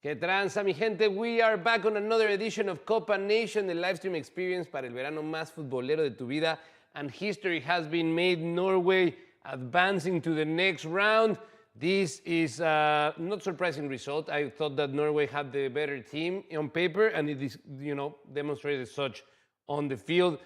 ¿Qué tranza, mi gente? We are back on another edition of CopaNation, el livestream experience para el verano más futbolero de tu vida. And history has been made. Norway advancing to the next round. This is a not surprising result. I thought that Norway had the better team on paper, and it is, demonstrated such on the field.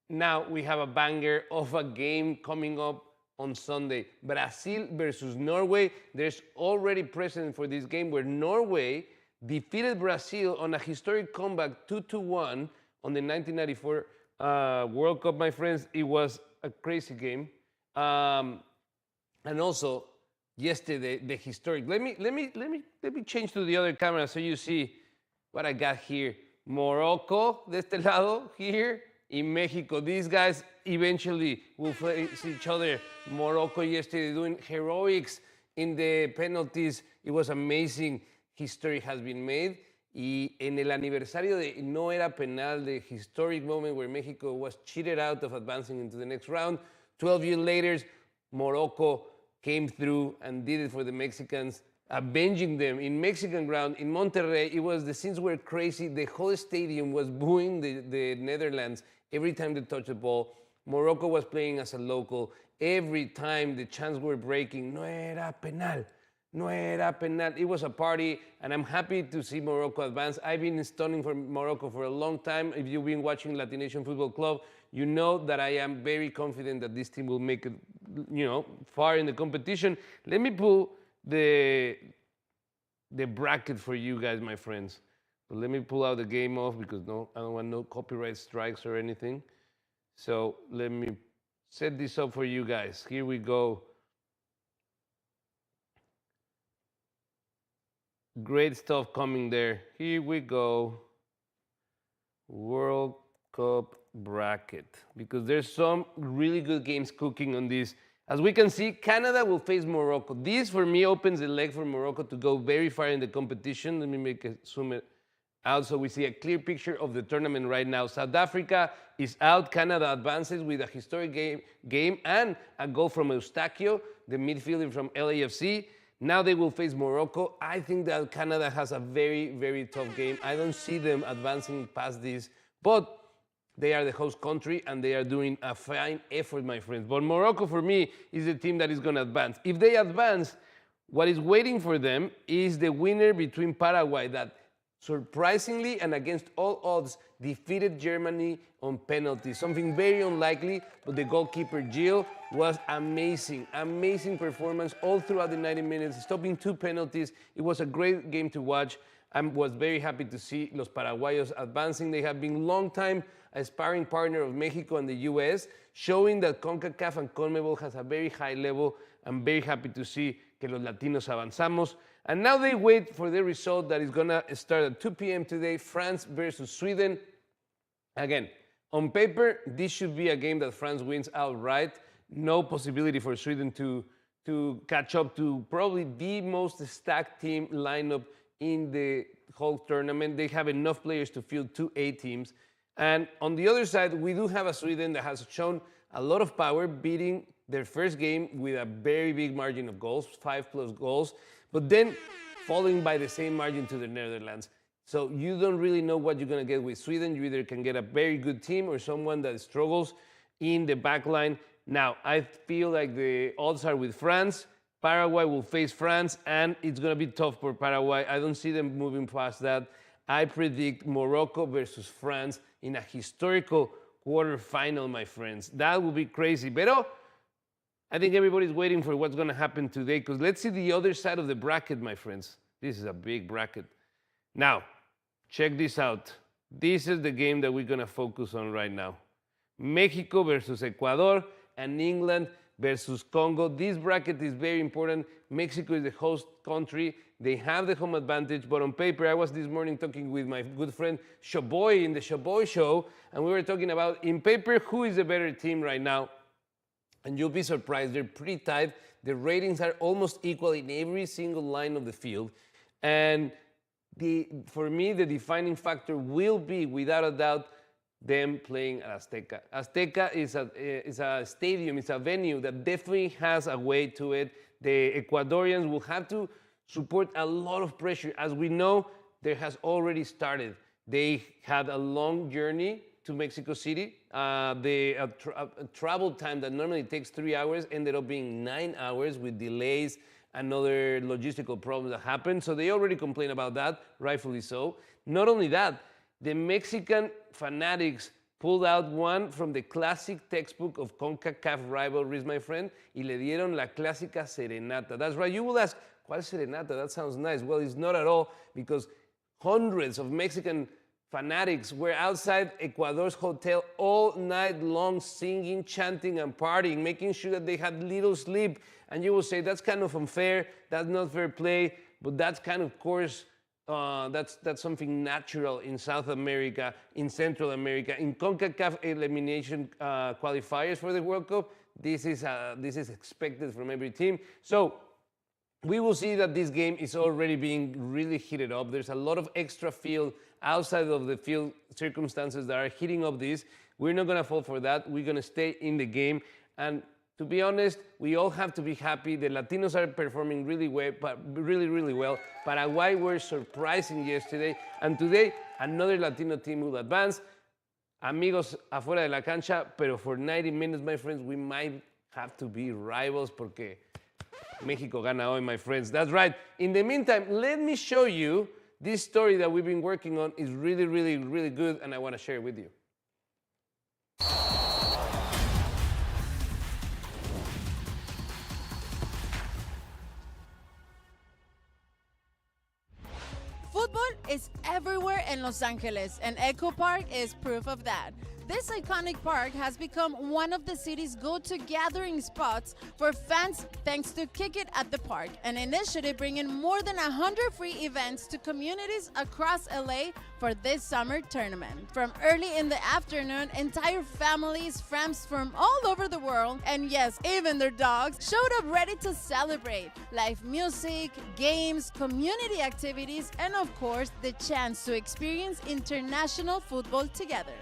Now we have a banger of a game coming up on Sunday. Brazil versus Norway. There's already precedent for this game where Norway defeated Brazil on a historic comeback 2-1 on the 1994 World Cup, my friends. It was a crazy game. And also yesterday, the historic. Let me change to the other camera so you see what I got here. Morocco de este lado here. In Mexico, these guys eventually will face each other. Morocco yesterday doing heroics in the penalties. It was amazing. History has been made. Y en el aniversario de No Era Penal, the historic moment where Mexico was cheated out of advancing into the next round, 12 years later, Morocco came through and did it for the Mexicans, avenging them in Mexican ground. In Monterrey, the scenes were crazy. The whole stadium was booing the Netherlands every time they touched the ball. Morocco was playing as a local. Every time the chants were breaking, no era penal, no era penal. It was a party, and I'm happy to see Morocco advance. I've been stunning for Morocco for a long time. If you've been watching LatiNation Fútbol Club, you know that I am very confident that this team will make it, far in the competition. Let me pull the bracket for you guys, my friends. But let me pull out the game off because I don't want no copyright strikes or anything. So let me set this up for you guys. Here we go. Great stuff coming there. Here we go. World Cup bracket. Because there's some really good games cooking on this. As we can see, Canada will face Morocco. This, for me, opens the leg for Morocco to go very far in the competition. Let me zoom it out so we see a clear picture of the tournament right now. South Africa is out. Canada advances with a historic game and a goal from Eustachio, the midfielder from LAFC. Now they will face Morocco. I think that Canada has a very, very tough game. I don't see them advancing past this, but they are the host country, and they are doing a fine effort, my friends. But Morocco, for me, is the team that is going to advance. If they advance, what is waiting for them is the winner between Paraguay that surprisingly and against all odds defeated Germany on penalties. Something very unlikely, but the goalkeeper, Gil, was amazing. Amazing performance all throughout the 90 minutes, stopping 2 penalties. It was a great game to watch. I was very happy to see Los Paraguayos advancing. They have been long time a sparring partner of Mexico and the US, showing that CONCACAF and CONMEBOL has a very high level. I'm very happy to see que los latinos avanzamos. And now they wait for the result that is going to start at 2 p.m. today, France versus Sweden. Again, on paper, this should be a game that France wins outright. No possibility for Sweden to catch up to probably the most stacked team lineup in the whole tournament. They have enough players to field 2 A teams. And on the other side, we do have a Sweden that has shown a lot of power, beating their first game with a very big margin of goals, 5+ goals, but then falling by the same margin to the Netherlands. So you don't really know what you're going to get with Sweden. You either can get a very good team or someone that struggles in the back line. Now, I feel like the odds are with France. Paraguay will face France, and it's going to be tough for Paraguay. I don't see them moving past that. I predict Morocco versus France in a historical quarterfinal, my friends. That will be crazy. Pero I think everybody's waiting for what's going to happen today, because let's see the other side of the bracket, my friends. This is a big bracket. Now, check this out. This is the game that we're going to focus on right now. Mexico versus Ecuador and England versus Congo. This bracket is very important. Mexico is the host country. They have the home advantage, but on paper, I was this morning talking with my good friend Shoboy in the Shoboy Show, and we were talking about, in paper, who is the better team right now. And you'll be surprised, they're pretty tight. The ratings are almost equal in every single line of the field. And for me, the defining factor will be, without a doubt, them playing at Azteca. Azteca is a stadium, it's a venue that definitely has a weight to it. The Ecuadorians will have to support a lot of pressure. As we know, there has already started. They had a long journey to Mexico City. The travel time that normally takes 3 hours ended up being 9 hours with delays and other logistical problems that happened. So they already complained about that, rightfully so. Not only that, the Mexican fanatics pulled out one from the classic textbook of CONCACAF rivalries, my friend, y le dieron la clásica serenata. That's right. You will ask, ¿cuál serenata? That sounds nice. Well, it's not at all, because hundreds of Mexican fanatics were outside Ecuador's hotel all night long, singing, chanting, and partying, making sure that they had little sleep. And you will say, that's kind of unfair, that's not fair play, but that's kind of course, that's something natural in South America, in Central America. In CONCACAF elimination qualifiers for the World Cup, this is expected from every team. So we will see that this game is already being really heated up. There's a lot of extra field outside of the field circumstances that are heating up this. We're not going to fall for that. We're going to stay in the game. And to be honest, we all have to be happy. The Latinos are performing really well, really well. Paraguay were surprising yesterday. And today, another Latino team will advance. Amigos afuera de la cancha, pero for 90 minutes, my friends, we might have to be rivals porque México gana hoy, my friends. That's right. In the meantime, let me show you this story that we've been working on. Is really good, and I want to share it with you. Football is everywhere in Los Angeles, and Echo Park is proof of that. This iconic park has become one of the city's go-to gathering spots for fans thanks to Kick It at the Park, an initiative bringing more than 100 free events to communities across LA for this summer tournament. From early in the afternoon, entire families, friends from all over the world, and yes, even their dogs, showed up ready to celebrate. Live music, games, community activities, and of course, the chance to experience international football together.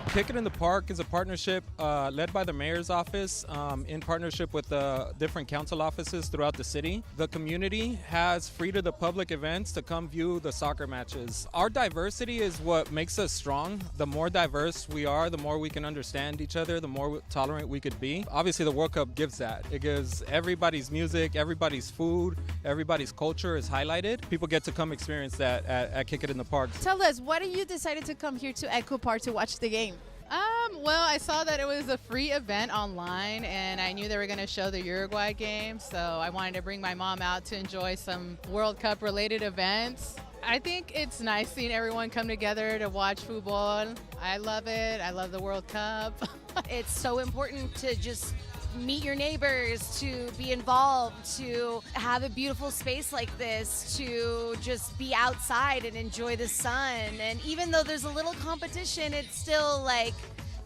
Kick It in the Park is a partnership led by the mayor's office in partnership with the different council offices throughout the city. The community has free to the public events to come view the soccer matches. Our diversity is what makes us strong. The more diverse we are, the more we can understand each other, the more tolerant we could be. Obviously, the World Cup gives that. It gives everybody's music, everybody's food, everybody's culture is highlighted. People get to come experience that at Kick It in the Park. Tell us, why did you decide to come here to Echo Park to watch the game? Well, I saw that it was a free event online, and I knew they were going to show the Uruguay game, so I wanted to bring my mom out to enjoy some World Cup related events. I think it's nice seeing everyone come together to watch Futbol. I love it. I love the World Cup. It's so important to just meet your neighbors, to be involved, to have a beautiful space like this, to just be outside and enjoy the sun. And even though there's a little competition, it's still like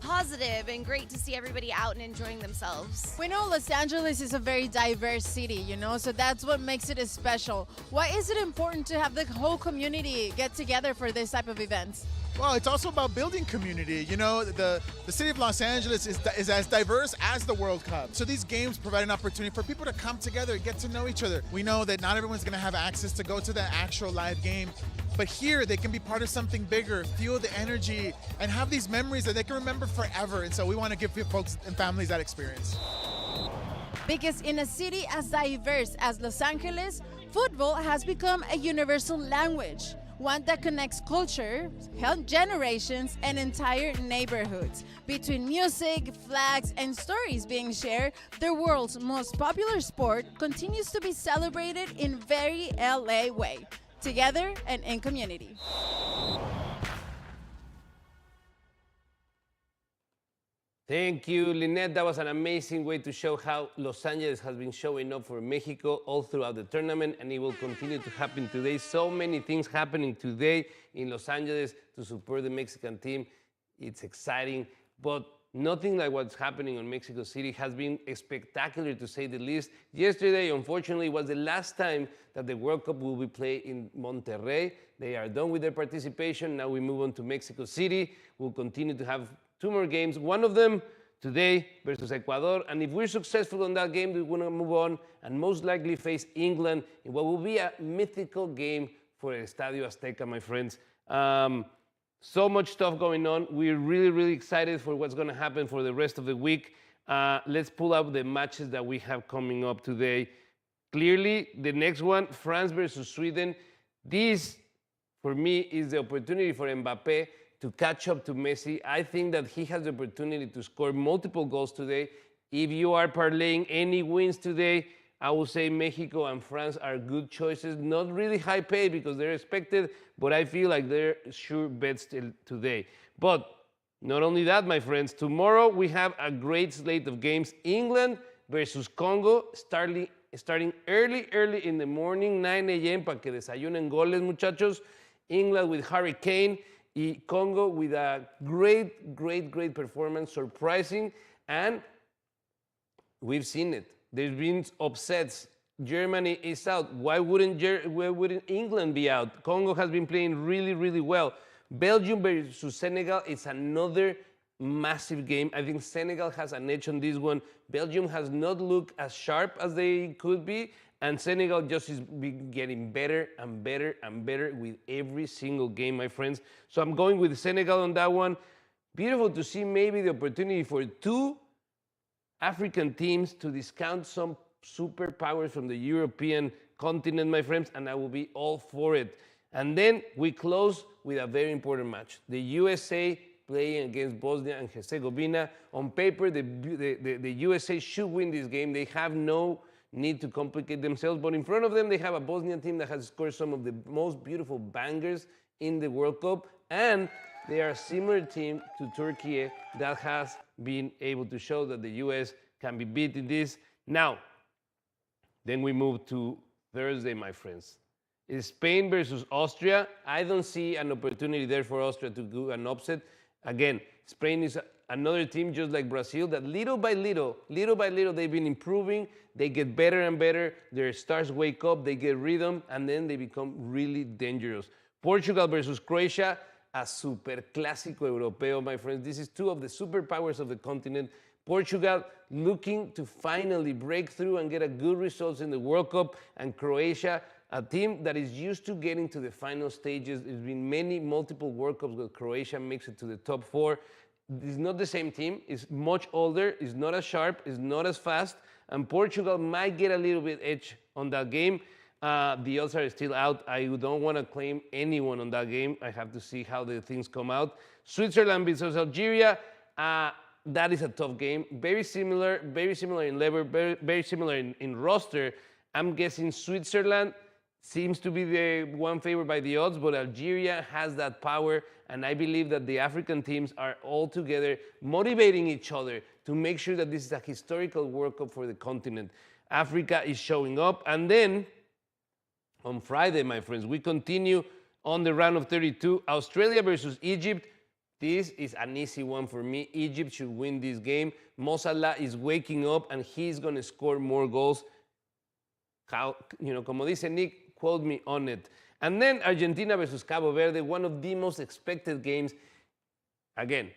positive and great to see everybody out and enjoying themselves. We know Los Angeles is a very diverse city, you know, so that's what makes it special. Why is it important to have the whole community get together for this type of events? Well, it's also about building community. You know, the city of Los Angeles is as diverse as the World Cup. So these games provide an opportunity for people to come together and get to know each other. We know that not everyone's going to have access to go to the actual live game, but here they can be part of something bigger, feel the energy, and have these memories that they can remember forever. And so we want to give folks and families that experience. Because in a city as diverse as Los Angeles, football has become a universal language. One that connects culture, generations, and entire neighborhoods. Between music, flags, and stories being shared, the world's most popular sport continues to be celebrated in very LA way, together and in community. Thank you, Lynette. That was an amazing way to show how Los Angeles has been showing up for Mexico all throughout the tournament, and it will continue to happen today. So many things happening today in Los Angeles to support the Mexican team. It's exciting, but Nothing like what's happening in Mexico City. Has been spectacular to say the least. Yesterday, unfortunately, was the last time that the World Cup will be played in Monterrey. They are done with their participation. Now we move on to Mexico City. We'll continue to have 2 more games. One of them today versus Ecuador. And if we're successful in that game, we're going to move on and most likely face England in what will be a mythical game for Estadio Azteca, my friends. So much stuff going on. We're really, really excited for what's going to happen for the rest of the week. Let's pull up the matches that we have coming up today. Clearly, the next one, France versus Sweden. This, for me, is the opportunity for Mbappe to catch up to Messi. I think that he has the opportunity to score multiple goals today. If you are parlaying any wins today, I will say Mexico and France are good choices. Not really high paid because they're expected, but I feel like they're sure bets today. But not only that, my friends, tomorrow we have a great slate of games. England versus Congo, starting early in the morning, 9 a.m. para que desayunen goles, muchachos. England with Harry Kane, y Congo with a great performance, surprising, and we've seen it. There's been upsets. Germany is out. Why wouldn't England be out? Congo has been playing really well. Belgium versus Senegal is another massive game. I think Senegal has an edge on this one. Belgium has not looked as sharp as they could be, and Senegal just is getting better and better with every single game, my friends. So I'm going with Senegal on that one. Beautiful to see maybe the opportunity for 2 African teams to discount some superpowers from the European continent, my friends, and I will be all for it. And then we close with a very important match. The USA playing against Bosnia and Herzegovina. On paper, the USA should win this game. They have no need to complicate themselves, but in front of them, they have a Bosnian team that has scored some of the most beautiful bangers in the World Cup, and they are a similar team to Turkey that has been able to show that the US can be beat in this. Now, then we move to Thursday, my friends. It's Spain versus Austria. I don't see an opportunity there for Austria to do an upset. Again, Spain is another team just like Brazil that little by little, they've been improving. They get better and better. Their stars wake up, they get rhythm, and then they become really dangerous. Portugal versus Croatia, a super clásico europeo, my friends. This is 2 of the superpowers of the continent. Portugal looking to finally break through and get a good results in the World Cup, and Croatia, a team that is used to getting to the final stages. There's been multiple World Cups where Croatia makes it to the top 4. It's not the same team. It's much older. It's not as sharp. It's not as fast. And Portugal might get a little bit edge on that game. The odds are still out. I don't want to claim anyone on that game. I have to see how the things come out. Switzerland versus Algeria. That is a tough game. Very similar in level, very similar in roster. I'm guessing Switzerland seems to be the one favored by the odds, but Algeria has that power, and I believe that the African teams are all together motivating each other to make sure that this is a historical World Cup for the continent. Africa is showing up, and then on Friday, my friends, we continue on the round of 32. Australia versus Egypt. This is an easy one for me. Egypt should win this game. Mo Salah is waking up, and he's going to score more goals. Como dice Nick, quote me on it. And then Argentina versus Cabo Verde, one of the most expected games. Again,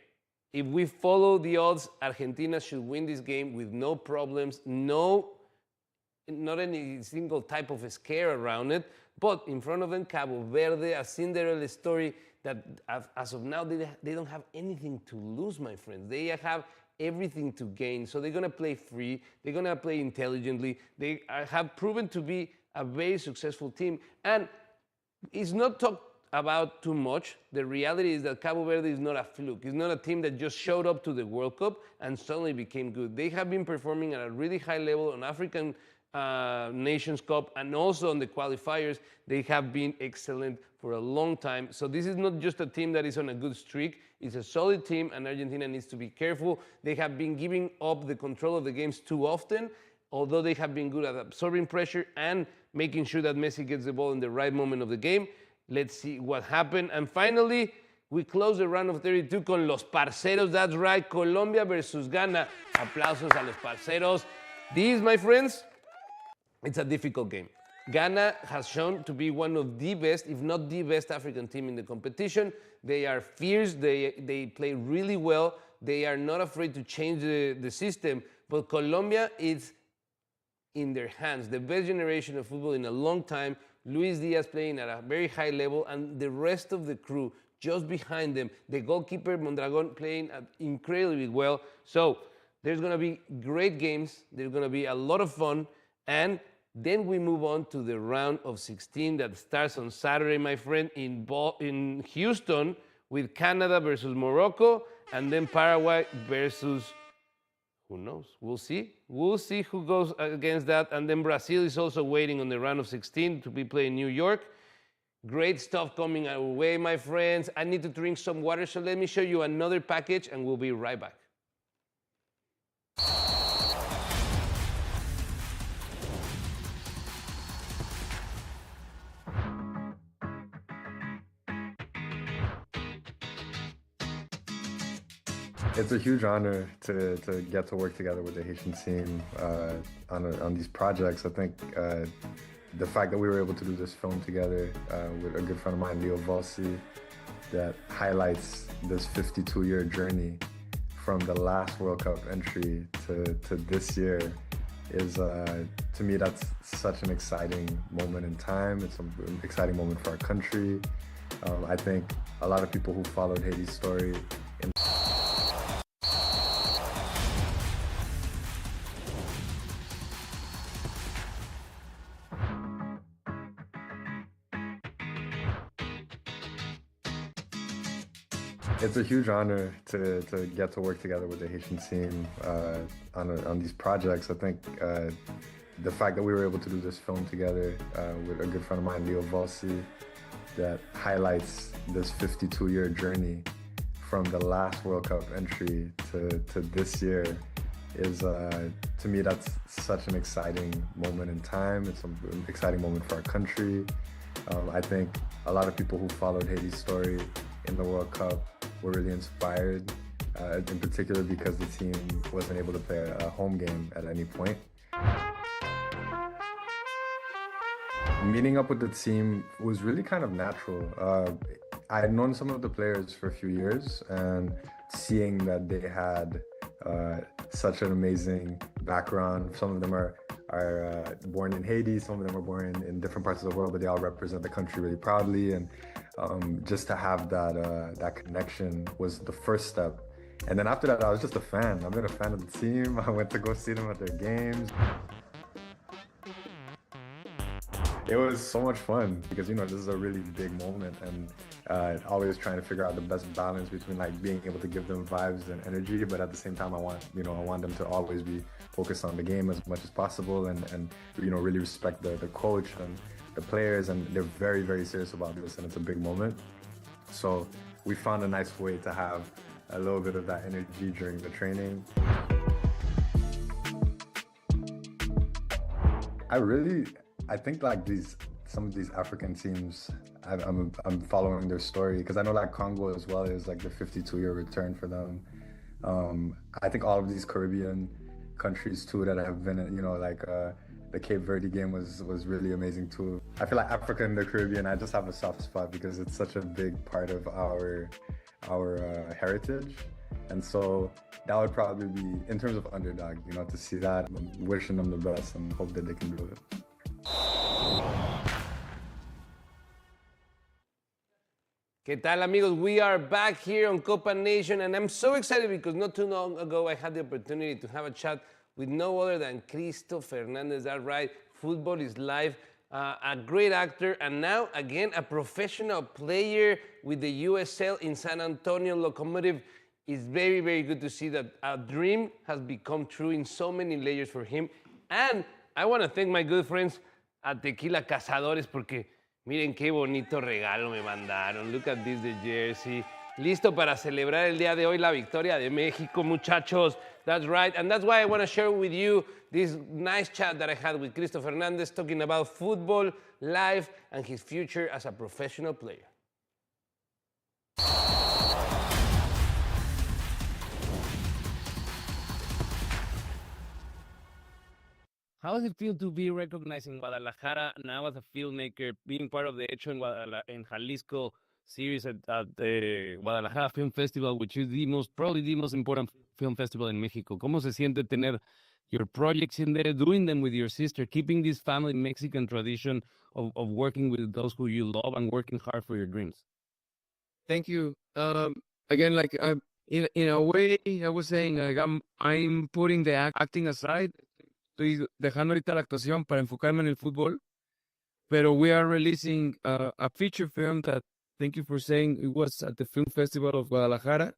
if we follow the odds, Argentina should win this game with no problems, not any single type of scare around it. But in front of them, Cabo Verde, a Cinderella story that as of now, they don't have anything to lose, my friends. They have everything to gain. So they're going to play free. They're going to play intelligently. They have proven to be a very successful team. And it's not talked about too much. The reality is that Cabo Verde is not a fluke. It's not a team that just showed up to the World Cup and suddenly became good. They have been performing at a really high level on African Nations Cup and also on the qualifiers. They have been excellent for a long time. So this is not just a team that is on a good streak. It's a solid team, and Argentina needs to be careful. They have been giving up the control of the games too often, although they have been good at absorbing pressure and making sure that Messi gets the ball in the right moment of the game. Let's see what happened. And finally, We close the round of 32 con los parceros. That's right, Colombia versus Ghana. Aplausos a los parceros. These, my friends, it's a difficult game. Ghana has shown to be one of the best, if not the best African team in the competition. They are fierce, they play really well, they are not afraid to change the system, but Colombia is in their hands. The best generation of football in a long time. Luis Diaz playing at a very high level, and the rest of the crew just behind them. The goalkeeper, Mondragon, playing incredibly well. So there's going to be great games. There's going to be a lot of fun. And then we move on to the round of 16 that starts on Saturday, my friend, in Houston with Canada versus Morocco, and then Paraguay versus, who knows? We'll see. We'll see who goes against that. And then Brazil is also waiting on the round of 16 to be played in New York. Great stuff coming our way, my friends. I need to drink some water, so let me show you another package, and we'll be right back. It's a huge honor to get to work together with the Haitian team on these projects. I think the fact that we were able to do this film together with a good friend of mine, Leo Valsi, that highlights this 52-year journey from the last World Cup entry to this year is, to me, that's such an exciting moment in time. It's an exciting moment for our country. I think a lot of people who followed Haiti's story It's a huge honor to get to work together with the Haitian team on these projects. I think the fact that we were able to do this film together with a good friend of mine, Leo Valsi, that highlights this 52-year journey from the last World Cup entry to this year is, to me, that's such an exciting moment in time. It's an exciting moment for our country. I think a lot of people who followed Haiti's story in the World Cup were really inspired, in particular because the team wasn't able to play a home game at any point. Meeting up with the team was really kind of natural. I had known some of the players for a few years, and seeing that they had such an amazing background. Some of them are born in Haiti, some of them are born in different parts of the world, but they all represent the country really proudly. And just to have that connection was the first step. And then after that, I was just a fan. I've been a fan of the team. I went to go see them at their games. It was so much fun because, you know, this is a really big moment, and always trying to figure out the best balance between like being able to give them vibes and energy, but at the same time, I want them to always be focused on the game as much as possible, and you know, really respect the coach and the players, and they're very, very serious about this, and it's a big moment. So we found a nice way to have a little bit of that energy during the training. I think like some of these African teams, I'm following their story because I know like Congo as well is like the 52-year return for them. I think all of these Caribbean countries too that have been, you know, like the Cape Verde game was really amazing too. I feel like Africa and the Caribbean, I just have a soft spot because it's such a big part of our heritage. And so that would probably be, in terms of underdog, you know, to see that, I'm wishing them the best and hope that they can do it. ¿Qué tal, amigos? We are back here on CopaNation, and I'm so excited because not too long ago I had the opportunity to have a chat with no other than Cristo Fernandez. That's right, Futbol is live, a great actor, and now again a professional player with the USL in San Antonio Locomotive. It's very, very good to see that a dream has become true in so many layers for him. And I want to thank my good friends at Tequila Cazadores porque miren qué bonito regalo me mandaron. Look at this, the jersey. Listo para celebrar el día de hoy la victoria de México, muchachos. That's right. And that's why I want to share with you this nice chat that I had with Cristo Fernandez talking about football, life, and his future as a professional player. How does it feel to be recognized in Guadalajara now as a filmmaker, being part of the Hecho in Jalisco series at the Guadalajara Film Festival, which is probably the most important film festival in Mexico? ¿Cómo se siente tener your projects in there, doing them with your sister, keeping this family Mexican tradition of working with those who you love and working hard for your dreams? Thank you. Again, like in a way, I was saying, like I'm putting the acting aside. Estoy dejando ahorita la actuación para enfocarme en el fútbol. Pero we are releasing a feature film that, thank you for saying, it was at the Film Festival of Guadalajara.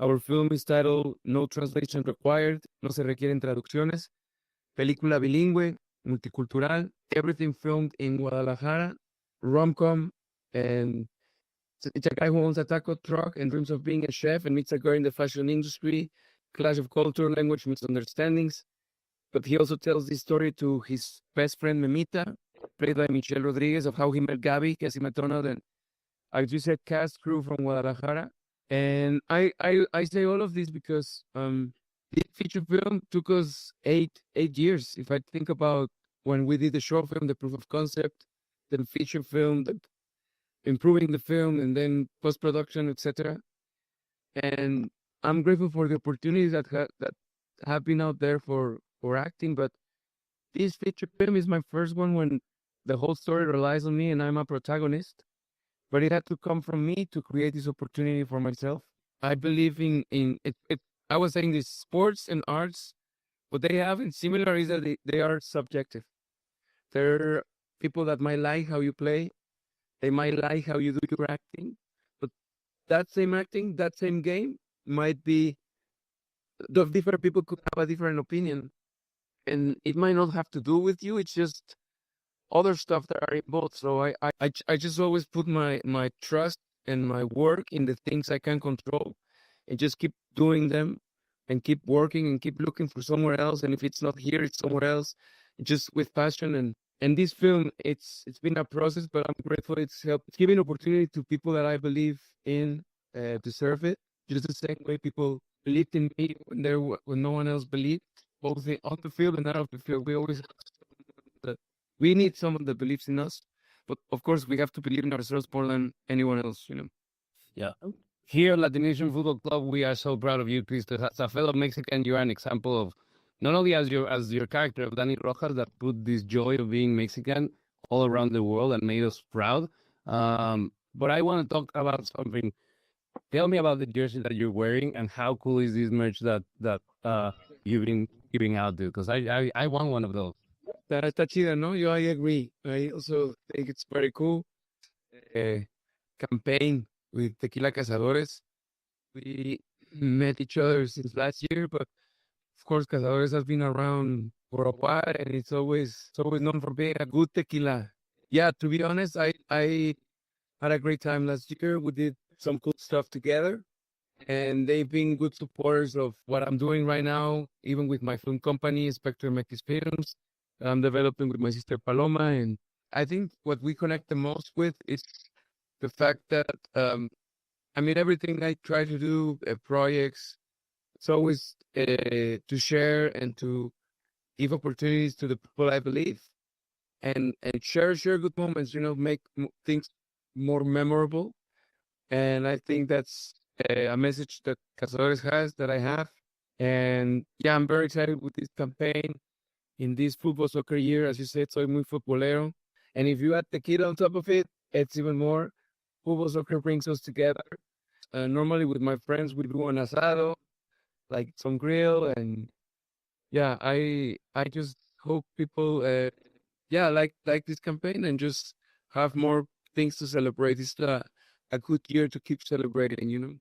Our film is titled No Translation Required, no se requieren traducciones. Película bilingüe, multicultural, everything filmed in Guadalajara, rom-com, and it's a guy who owns a taco truck and dreams of being a chef and meets a girl in the fashion industry, clash of culture, language, misunderstandings. But he also tells this story to his best friend, Memita, played by Michelle Rodriguez, of how he met Gabby, que así met Donald, and as you said, cast crew from Guadalajara. And I say all of this because this feature film took us eight years. If I think about when we did the short film, the proof of concept, then feature film, the improving the film, and then post-production, etc. And I'm grateful for the opportunities that have been out there for acting, but this feature film is my first one when the whole story relies on me and I'm a protagonist. But it had to come from me to create this opportunity for myself. I believe in it. I was saying this, sports and arts, what they have in similar is that they are subjective. There are people that might like how you play, they might like how you do your acting, but that same acting, that same game might be, the different people could have a different opinion. And it might not have to do with you, it's just other stuff that are involved. So I just always put my trust and my work in the things I can control and just keep doing them and keep working and keep looking for somewhere else. And if it's not here, it's somewhere else, just with passion. And this film, it's been a process, but I'm grateful it's helped. It's giving opportunity to people that I believe in deserve it. Just the same way people believed in me when no one else believed, both on the field and out of the field. We always we need someone that believes in us, but of course we have to believe in ourselves more than anyone else, you know. Yeah. Here at LatiNation Fútbol Club, we are so proud of you, Cristo. As a fellow Mexican, you are an example of not only as your character of Danny Rojas that put this joy of being Mexican all around the world and made us proud. But I want to talk about something. Tell me about the jersey that you're wearing and how cool is this merch that you've been giving out, dude? Because I want one of those. Está chida, no? I agree. I also think it's very cool. Campaign with Tequila Cazadores. We met each other since last year, but of course, Cazadores has been around for a while, and it's always known for being a good tequila. Yeah, to be honest, I had a great time last year. We did some cool stuff together, and they've been good supporters of what I'm doing right now, even with my film company, Spectre Metis Films. I'm developing with my sister Paloma, and I think what we connect the most with is the fact that, everything I try to do, projects, it's always to share and to give opportunities to the people I believe, and share good moments, make things more memorable. And I think that's a message that Cazadores has, that I have. And yeah, I'm very excited with this campaign. In this football soccer year, as you said, soy muy futbolero. And if you add tequila on top of it, it's even more. Football soccer brings us together. Normally with my friends, we do an asado, like some grill. And yeah, I just hope people, like this campaign and just have more things to celebrate. It's a good year to keep celebrating.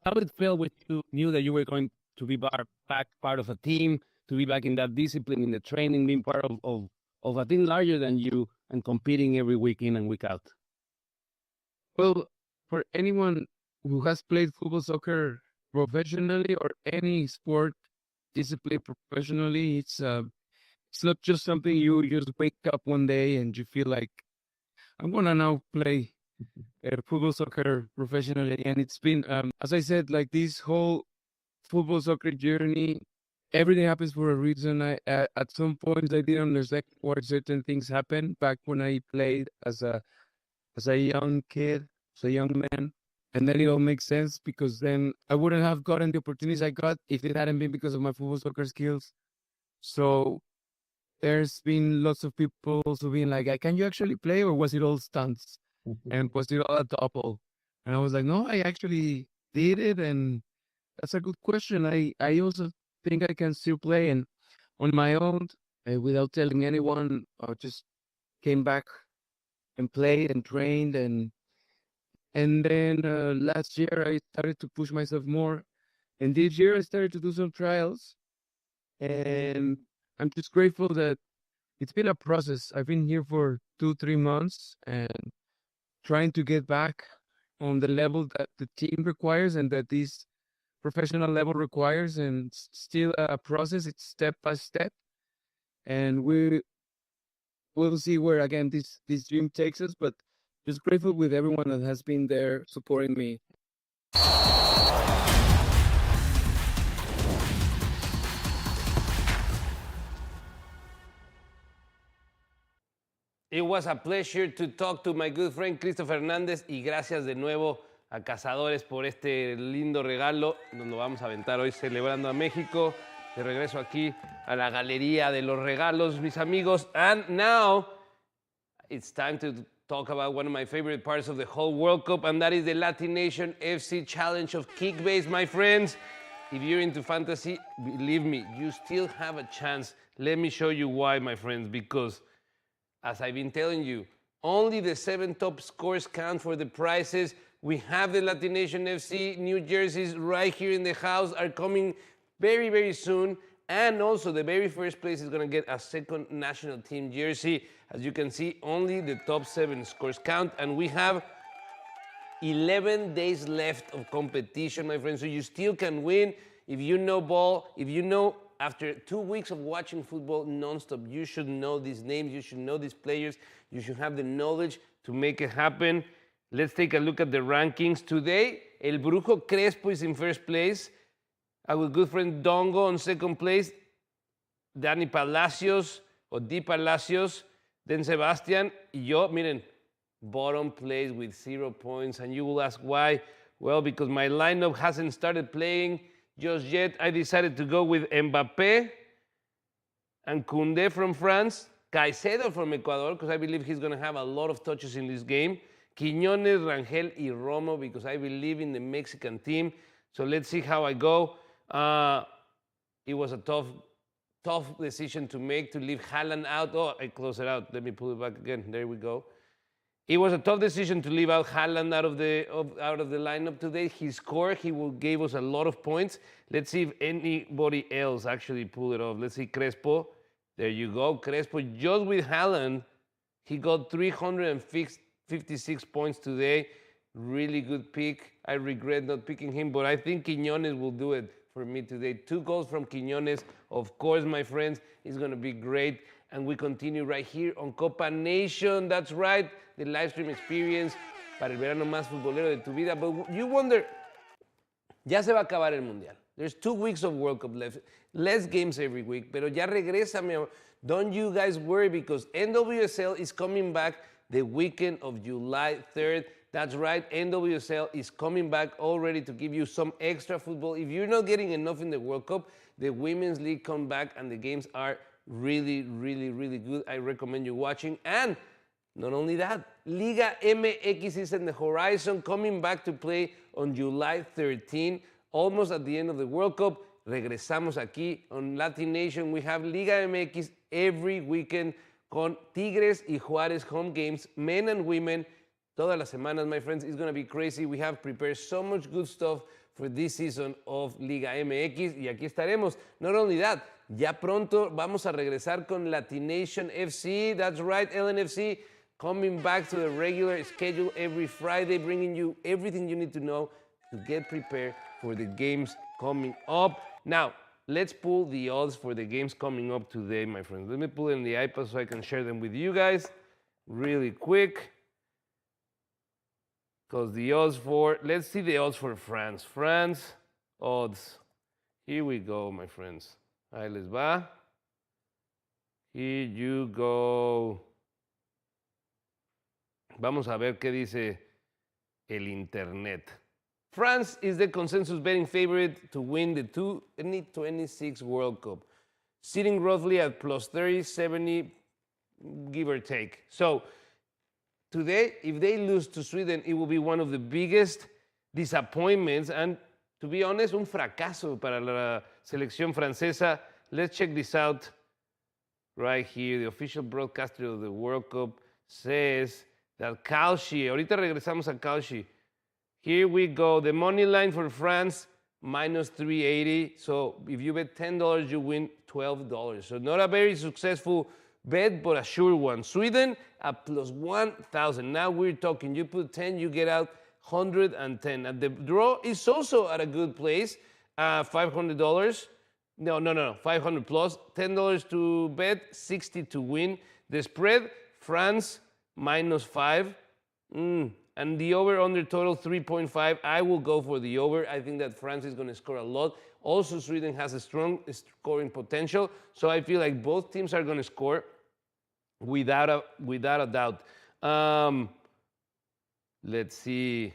How did it feel when you knew that you were going to be back part of a team, to be back in that discipline, in the training, being part of a team larger than you and competing every week in and week out? Well, for anyone who has played football, soccer professionally or any sport discipline professionally, it's not just something you just wake up one day and you feel like, I'm going to now play football, soccer professionally. And it's been, as I said, like this whole football, soccer journey everything happens for a reason. At some points I didn't understand why certain things happen back when I played as a young kid, as a young man. And then it all makes sense because then I wouldn't have gotten the opportunities I got if it hadn't been because of my football soccer skills. So there's been lots of people also being like, can you actually play or was it all stunts? And was it all a double? And I was like, no, I actually did it. And that's a good question. I also think I can still play. And on my own, without telling anyone, I just came back and played and trained. And then last year, I started to push myself more. And this year, I started to do some trials. And I'm just grateful that it's been a process. I've been here for 2, 3 months and trying to get back on the level that the team requires and that this professional level requires. And it's still a process. It's step by step. And we'll see where, again, this dream takes us. But just grateful with everyone that has been there supporting me. It was a pleasure to talk to my good friend Christopher Hernández y gracias de nuevo a Cazadores por este lindo regalo donde vamos a aventar hoy celebrando a México. De regreso aquí a la galería de los regalos, mis amigos. And now it's time to talk about one of my favorite parts of the whole World Cup, and that is the LatiNation FC Challenge of Kickbase, my friends. If you're into fantasy, believe me, you still have a chance. Let me show you why, my friends, because as I've been telling you, only the 7 top scores count for the prizes. We have the LatiNation FC new jerseys right here in the house, are coming very, very soon. And also the very first place is going to get a second national team jersey. As you can see, only the top 7 scores count. And we have 11 days left of competition, my friends. So you still can win if you know ball, if you know after 2 weeks of watching football nonstop, you should know these names, you should know these players, you should have the knowledge to make it happen. Let's take a look at the rankings. Today, El Brujo Crespo is in first place. Our good friend Dongo on second place. Danny Palacios, or Di Palacios, then Sebastian, y yo, miren, bottom place with 0 points. And you will ask why? Well, because my lineup hasn't started playing just yet. I decided to go with Mbappé and Koundé from France, Caicedo from Ecuador, because I believe he's going to have a lot of touches in this game, Quiñones, Rangel, y Romo, because I believe in the Mexican team. So let's see how I go. It was a tough decision to make to leave Haaland out. Oh, I closed it out. Let me pull it back again. There we go. It was a tough decision to leave out Haaland out of the lineup today. He scored. He gave us a lot of points. Let's see if anybody else actually pulled it off. Let's see Crespo. There you go. Crespo, just with Haaland, he got 356 points today. Really good pick. I regret not picking him, but I think Quiñones will do it for me today. 2 goals from Quiñones. Of course, my friends, it's going to be great. And we continue right here on CopaNation. That's right, the live stream experience para el verano más futbolero de tu vida. But you wonder, ya se va a acabar el Mundial. There's 2 weeks of World Cup left. Less games every week, pero ya regresa, mi amor. Don't you guys worry because NWSL is coming back the weekend of July 3rd. That's right, NWSL is coming back all ready to give you some extra football. If you're not getting enough in the World Cup, the Women's League come back and the games are really, really, really good. I recommend you watching. And not only that, Liga MX is in the horizon, coming back to play on July 13, almost at the end of the World Cup. Regresamos aquí on LatiNation. We have Liga MX every weekend con Tigres y Juárez home games, men and women. Todas las semanas, my friends, it's going to be crazy. We have prepared so much good stuff for this season of Liga MX y aquí estaremos. Not only that, ya pronto vamos a regresar con LatiNation FC. That's right, LNFC, coming back to the regular schedule every Friday, bringing you everything you need to know to get prepared for the games coming up. Now, let's pull the odds for the games coming up today, my friends. Let me pull in the iPad so I can share them with you guys really quick. Because the odds for, let's see the odds for France. France odds. Here we go, my friends. Ahí les va. Here you go. Vamos a ver qué dice el internet. France is the consensus betting favorite to win the 2026 World Cup, sitting roughly at plus 30, 70, give or take. So today, if they lose to Sweden, it will be one of the biggest disappointments and, to be honest, un fracaso para la selección francesa. Let's check this out right here. The official broadcaster of the World Cup says that Kalshi, ahorita regresamos a Kalshi. Here we go. The money line for France, minus 380. So if you bet $10, you win $12. So not a very successful bet, but a sure one. Sweden at plus 1,000. Now we're talking. You put 10, you get out 110. And the draw is also at a good place, $500. No, 500 plus. $10 to bet, 60 to win. The spread, France minus 5. And the over-under total 3.5. I will go for the over. I think that France is going to score a lot. Also, Sweden has a strong scoring potential. So I feel like both teams are going to score without a doubt. Let's see.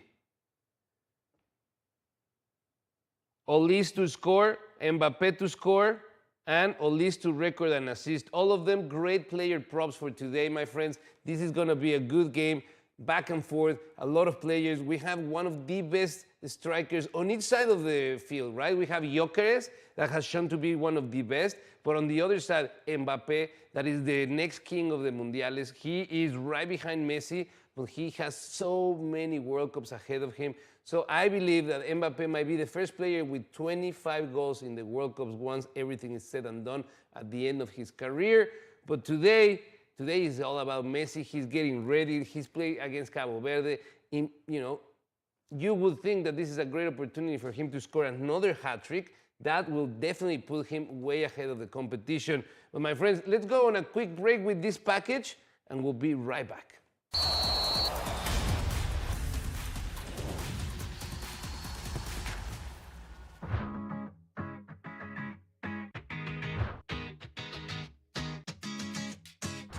Olise to score, Mbappé to score, and Olise to record an assist. All of them great player props for today, my friends. This is going to be a good game. Back and forth, a lot of players. We have one of the best strikers on each side of the field, right? We have Gyökeres, that has shown to be one of the best, but on the other side, Mbappé, that is the next king of the Mundiales. He is right behind Messi, but he has so many World Cups ahead of him. So I believe that Mbappé might be the first player with 25 goals in the World Cups once everything is said and done at the end of his career. But today is all about Messi. He's getting ready. He's playing against Cabo Verde. You would think that this is a great opportunity for him to score another hat-trick. That will definitely put him way ahead of the competition. But my friends, let's go on a quick break with this package, and we'll be right back.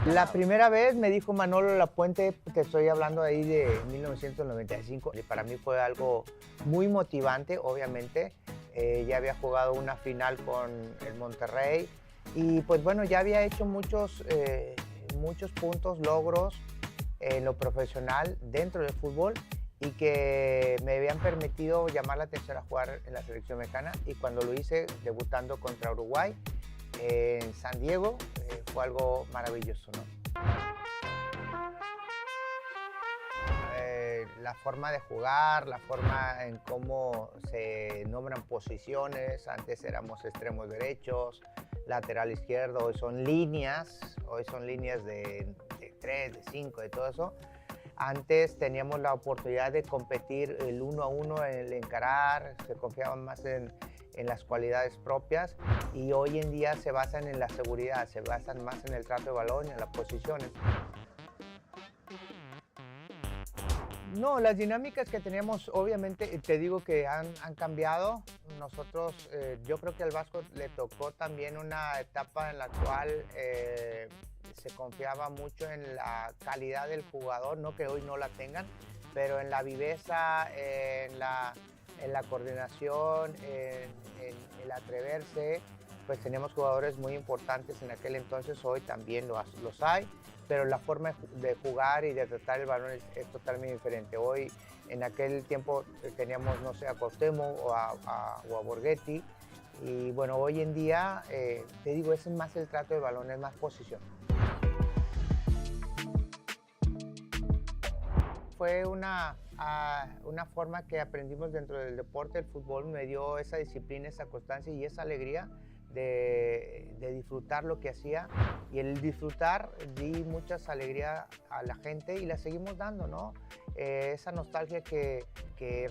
La primera vez me dijo Manolo Lapuente, te estoy hablando ahí de 1995, y para mí fue algo muy motivante, obviamente. Ya había jugado una final con el Monterrey y pues bueno, ya había hecho muchos puntos, logros en lo profesional dentro del fútbol y que me habían permitido llamar la atención a jugar en la selección mexicana, y cuando lo hice debutando contra Uruguay en San Diego, fue algo maravilloso, ¿no? La forma de jugar, la forma en cómo se nombran posiciones. Antes éramos extremos derechos, lateral izquierdo, hoy son líneas de 3, de 5, de todo eso. Antes teníamos la oportunidad de competir el 1 a 1 en el encarar, se confiaban más en las cualidades propias, y hoy en día se basan en la seguridad, se basan más en el trato de balón y en las posiciones. No, las dinámicas que teníamos, obviamente, te digo que han cambiado. Nosotros, yo creo que al Vasco le tocó también una etapa en la cual se confiaba mucho en la calidad del jugador, no que hoy no la tengan, pero en la viveza, en la coordinación, en el atreverse. Pues teníamos jugadores muy importantes en aquel entonces, hoy también los hay, pero la forma de jugar y de tratar el balón es totalmente diferente. Hoy, en aquel tiempo teníamos, no sé, a Cuauhtémoc o a Borghetti, y bueno, hoy en día, te digo, ese es más el trato del balón, es más posición. Fue una forma que aprendimos dentro del deporte. El fútbol me dio esa disciplina, esa constancia y esa alegría de disfrutar lo que hacía, y el disfrutar di muchas alegrías a la gente y la seguimos dando, ¿no? Esa nostalgia que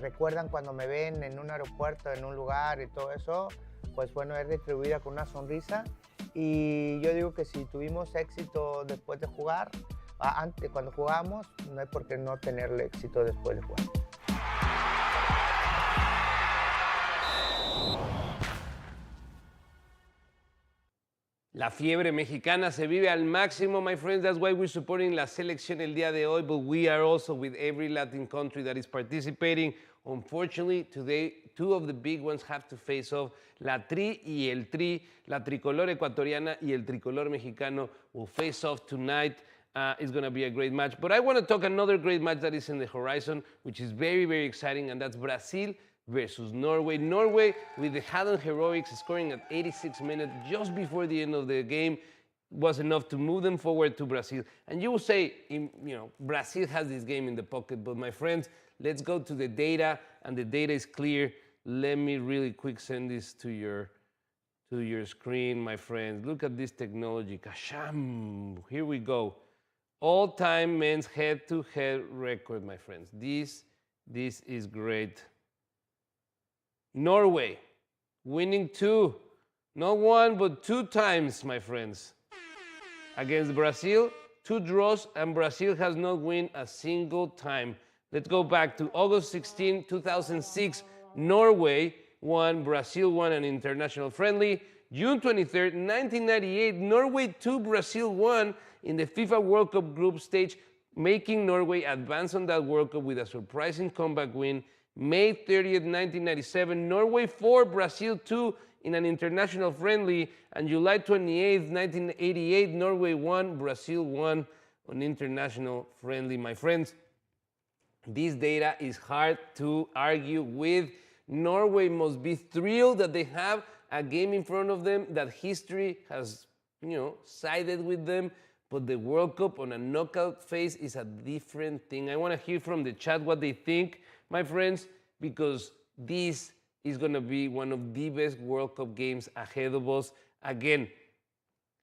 recuerdan cuando me ven en un aeropuerto, en un lugar y todo eso, pues bueno, es retribuida con una sonrisa. Y yo digo que si tuvimos éxito después de jugar, antes, cuando jugábamos, no hay por qué no tener éxito después de jugar. La fiebre mexicana se vive al máximo, my friends. That's why we're supporting La Selección el día de hoy, but we are also with every Latin country that is participating. Unfortunately, today, two of the big ones have to face off. La Tri y el Tri, la tricolor ecuatoriana y el tricolor mexicano will face off tonight. It's going to be a great match. But I want to talk another great match that is in the horizon, which is very, very exciting, and that's Brazil versus Norway. Norway with the Hallen heroics scoring at 86 minutes just before the end of the game was enough to move them forward to Brazil. And you will say, Brazil has this game in the pocket, but my friends, let's go to the data, and the data is clear. Let me really quick send this to your screen, my friends. Look at this technology. Kasham! Here we go. All-time men's head-to-head record, my friends. This is great. Norway, winning 2, not 1, but 2 times, my friends. Against Brazil, 2 draws, and Brazil has not won a single time. Let's go back to August 16, 2006. Norway won, Brazil won an international friendly. June 23, 1998, Norway 2, Brazil 1 in the FIFA World Cup group stage, making Norway advance on that World Cup with a surprising comeback win. May 30th, 1997, Norway 4, Brazil 2 in an international friendly. And July 28th, 1988, Norway 1, Brazil 1 on international friendly. My friends, this data is hard to argue with. Norway must be thrilled that they have a game in front of them, that history has, sided with them. But the World Cup on a knockout phase is a different thing. I want to hear from the chat what they think, my friends, because this is going to be one of the best World Cup games ahead of us. Again,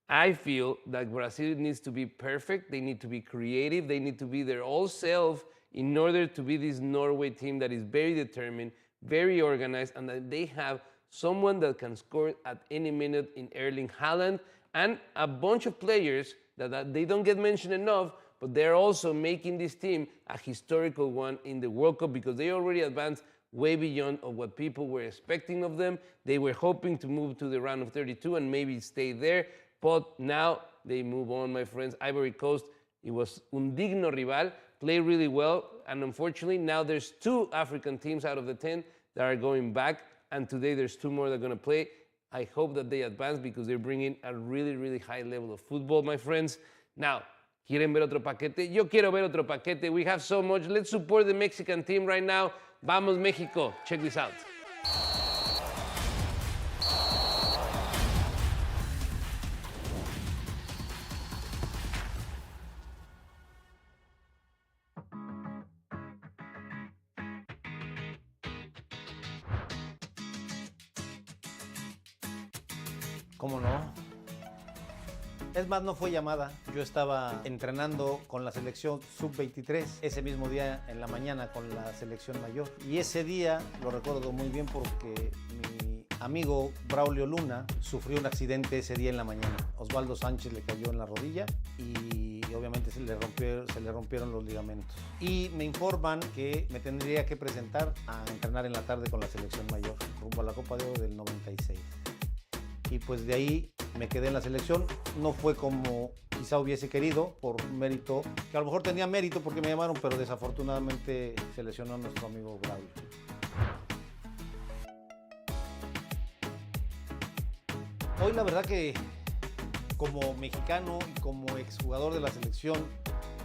I feel that Brazil needs to be perfect. They need to be creative. They need to be their own self in order to be this Norway team that is very determined, very organized, and that they have someone that can score at any minute in Erling Haaland, and a bunch of players that they don't get mentioned enough, but they're also making this team a historical one in the World Cup because they already advanced way beyond of what people were expecting of them. They were hoping to move to the round of 32 and maybe stay there, but now they move on, my friends. Ivory Coast, it was un digno rival, played really well, and unfortunately now there's 2 African teams out of the 10 that are going back, and today there's 2 more that are going to play. I hope that they advance because they're bringing a really, really high level of football, my friends. Now, ¿quieren ver otro paquete? Yo quiero ver otro paquete. We have so much. Let's support the Mexican team right now. Vamos, México. Check this out. ¿Cómo no? Es más, no fue llamada. Yo estaba entrenando con la selección sub-23 ese mismo día en la mañana con la selección mayor. Y ese día lo recuerdo muy bien porque mi amigo Braulio Luna sufrió un accidente ese día en la mañana. Osvaldo Sánchez le cayó en la rodilla y obviamente se le rompieron los ligamentos. Y me informan que me tendría que presentar a entrenar en la tarde con la selección mayor rumbo a la Copa de Oro del 96. Y pues de ahí me quedé en la selección. No fue como quizá hubiese querido, por mérito, que a lo mejor tenía mérito porque me llamaron, pero desafortunadamente se lesionó a nuestro amigo Braulio. Hoy la verdad que como mexicano y como exjugador de la selección,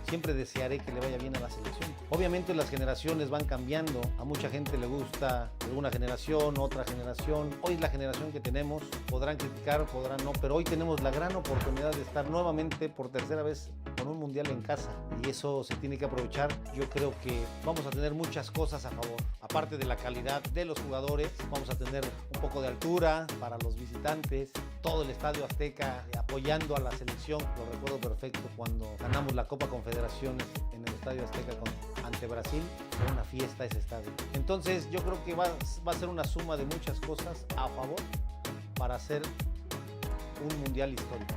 siempre desearé que le vaya bien a la selección. Obviamente las generaciones van cambiando, a mucha gente le gusta alguna generación, otra generación. Hoy es la generación que tenemos, podrán criticar, podrán no, pero hoy tenemos la gran oportunidad de estar nuevamente por tercera vez con un mundial en casa y eso se tiene que aprovechar. Yo creo que vamos a tener muchas cosas a favor. Aparte de la calidad de los jugadores, vamos a tener un poco de altura para los visitantes, todo el Estadio Azteca apoyando a la selección. Lo recuerdo perfecto cuando ganamos la Copa Confederaciones en el Estadio Azteca ante Brasil. Fue una fiesta ese estadio. Entonces yo creo que va a ser una suma de muchas cosas a favor para hacer un mundial histórico.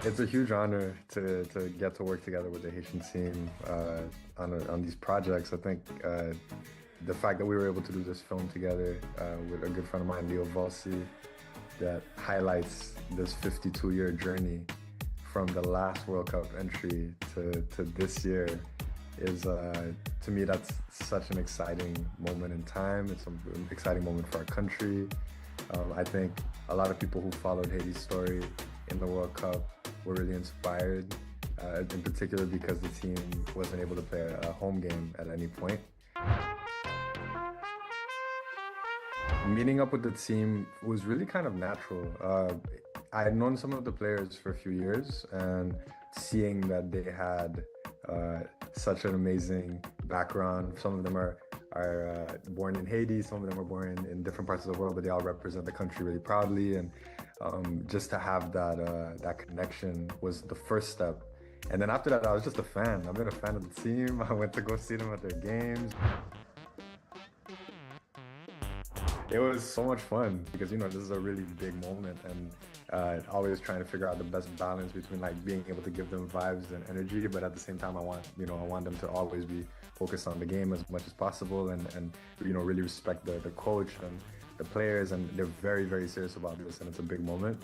It's a huge honor to get to work together with the Haitian team on these projects. I think the fact that we were able to do this film together with a good friend of mine, Leo Volsi, that highlights this 52-year journey from the last World Cup entry to this year is, to me, that's such an exciting moment in time. It's an exciting moment for our country. I think a lot of people who followed Haiti's story in the World Cup were really inspired, in particular because the team wasn't able to play a home game at any point. Meeting up with the team was really kind of natural. I had known some of the players for a few years, and seeing that they had such an amazing background. Some of them are born in Haiti, some of them are born in different parts of the world, but they all represent the country really proudly. And just to have that connection was the first step. And then after that, I was just a fan. I've been a fan of the team. I went to go see them at their games. It was so much fun because, you know, this is a really big moment, and always trying to figure out the best balance between like being able to give them vibes and energy, but at the same time, I want them to always be focused on the game as much as possible, and you know, really respect the coach and the players, and they're very, very serious about this, and it's a big moment.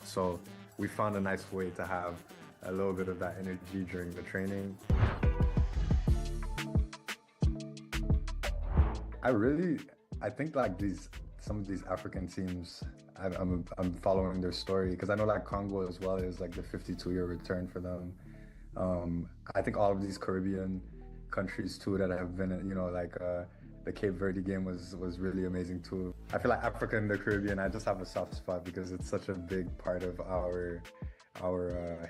So we found a nice way to have a little bit of that energy during the training. I think like some of these African teams, I'm following their story because I know like Congo as well is like the 52-year return for them. I think all of these Caribbean countries too that have been, you know, like the Cape Verde game was really amazing too. I feel like Africa and the Caribbean, I just have a soft spot because it's such a big part of our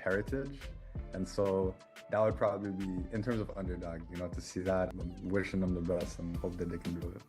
heritage. And so that would probably be, in terms of underdog, you know, to see that, I'm wishing them the best and hope that they can do it.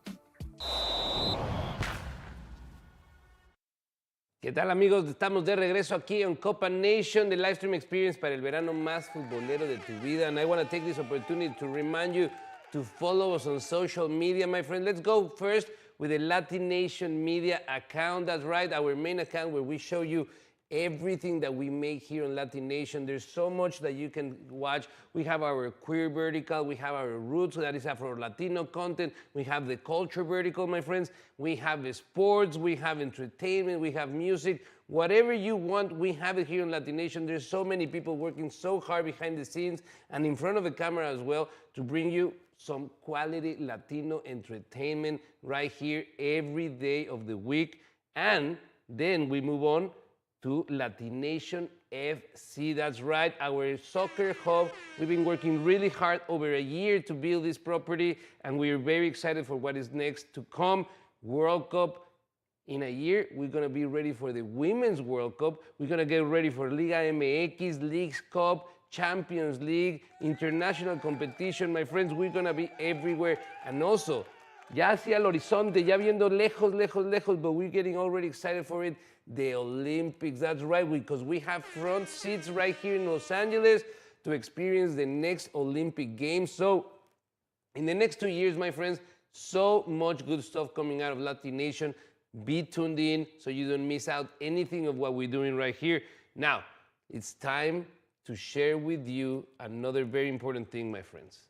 ¿Qué tal, amigos? Estamos de regreso aquí en CopaNation, the live stream experience para el verano más futbolero de tu vida. And I want to take this opportunity to remind you to follow us on social media, my friend. Let's go first with the LatiNation Media account. That's right, our main account where we show you everything that we make here on LatiNation. There's so much that you can watch. We have our queer vertical, we have our roots, that is Afro-Latino content, we have the culture vertical, my friends, we have the sports, we have entertainment, we have music, whatever you want, we have it here on LatiNation. There's so many people working so hard behind the scenes and in front of the camera as well to bring you some quality Latino entertainment right here every day of the week. And then we move on to LatiNation FC. That's right, our soccer hub. We've been working really hard over a year to build this property, and we're very excited for what is next to come. World Cup in a year. We're gonna be ready for the Women's World Cup. We're gonna get ready for Liga MX, Leagues Cup, Champions League, international competition. My friends, we're gonna be everywhere. And also, ya hacia el horizonte, ya viendo lejos, lejos, lejos, but we're getting already excited for it, the Olympics. That's right, because we have front seats right here in Los Angeles to experience the next Olympic Games. So in the next 2 years, my friends, so much good stuff coming out of LatiNation. Be tuned in so you don't miss out anything of what we're doing right here. Now, it's time to share with you another very important thing, my friends.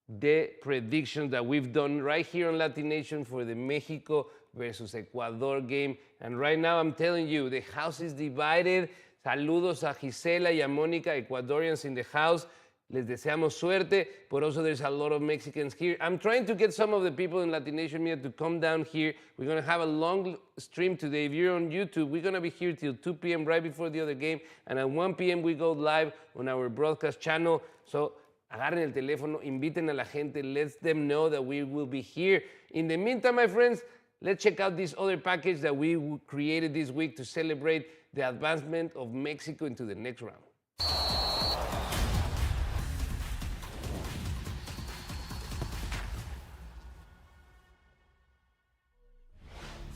The predictions that we've done right here on LatiNation for the Mexico versus Ecuador game. And right now I'm telling you, the house is divided. Saludos a Gisela y a Mónica, Ecuadorians in the house. Les deseamos suerte, but also there's a lot of Mexicans here. I'm trying to get some of the people in LatiNation Media to come down here. We're gonna have a long stream today. If you're on YouTube, we're gonna be here till 2 p.m. right before the other game. And at 1 p.m. we go live on our broadcast channel. So agarren el teléfono, inviten a la gente, let them know that we will be here. In the meantime, my friends, let's check out this other package that we created this week to celebrate the advancement of Mexico into the next round.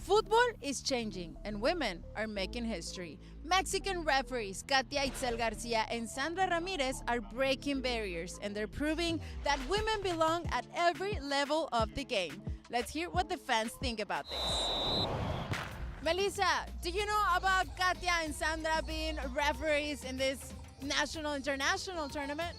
Football is changing, and women are making history. Mexican referees Katia Itzel Garcia and Sandra Ramirez are breaking barriers, and they're proving that women belong at every level of the game. Let's hear what the fans think about this. Melissa, do you know about Katia and Sandra being referees in this national international tournament?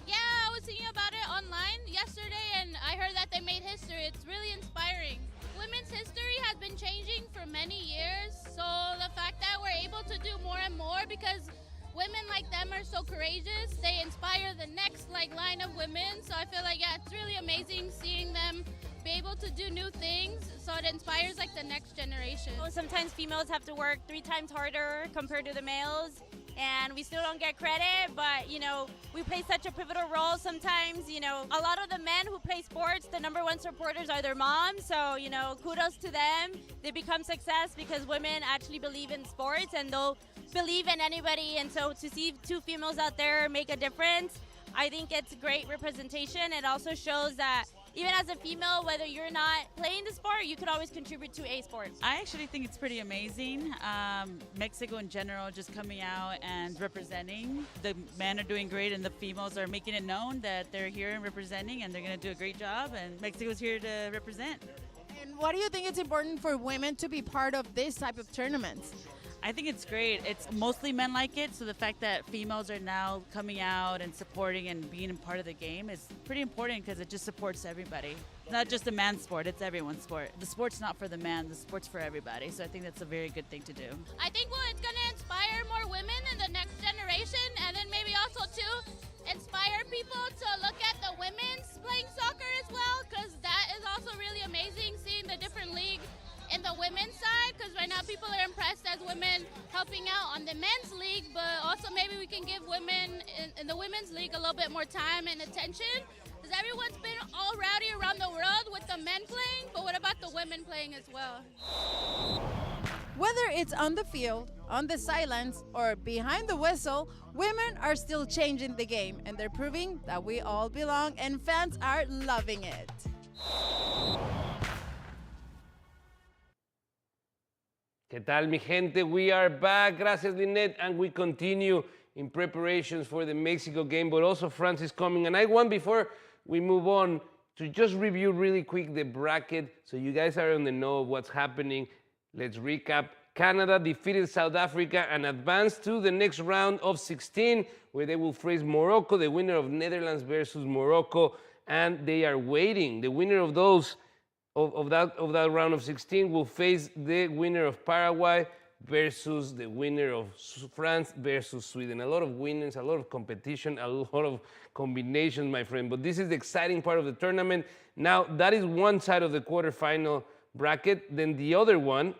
Yeah, I was thinking about it online yesterday and I heard that they made history. It's really inspiring. Women's history has been changing for many years, so the fact that we're able to do more and more because women like them are so courageous, they inspire the next line of women. So I feel like, yeah, it's really amazing seeing them be able to do new things, so it inspires the next generation. Sometimes females have to work 3 times harder compared to the males, and we still don't get credit, but we play such a pivotal role sometimes. A lot of the men who play sports, the #1 supporters are their moms, so kudos to them. They become success because women actually believe in sports and they'll believe in anybody, and so to see 2 females out there make a difference, I think it's great representation. It also shows that even as a female, whether you're not playing the sport, you could always contribute to a sport. I actually think it's pretty amazing. Mexico in general just coming out and representing. The men are doing great and the females are making it known that they're here and representing and they're going to do a great job, and Mexico's here to represent. And what do you think it's important for women to be part of this type of tournaments? I think it's great. It's mostly men like it, so the fact that females are now coming out and supporting and being a part of the game is pretty important because it just supports everybody. It's not just a man's sport, it's everyone's sport. The sport's not for the man, the sport's for everybody, so I think that's a very good thing to do. I think it's going to inspire more women in the next generation, and then maybe also too inspire people to look at the women's playing soccer as well, because that is also really amazing seeing the different league in the women's side, because right now people are impressed as women helping out on the men's league, but also maybe we can give women in the women's league a little bit more time and attention, because everyone's been all rowdy around the world with the men playing, but what about the women playing as well? Whether it's on the field, on the sidelines, or behind the whistle, women are still changing the game, and they're proving that we all belong, and fans are loving it. ¿Qué tal, mi gente? We are back. Gracias, Lynette. And we continue in preparations for the Mexico game, but also France is coming. And I want, before we move on, to just review really quick the bracket so you guys are on the know of what's happening. Let's recap. Canada defeated South Africa and advanced to the next round of 16, where they will face Morocco, the winner of Netherlands versus Morocco, and they are waiting. The winner of those of that round of 16 will face the winner of Paraguay versus the winner of France versus Sweden. A lot of winners, a lot of competition, a lot of combinations, my friend. But this is the exciting part of the tournament. Now, that is one side of the quarterfinal bracket. Then the other one,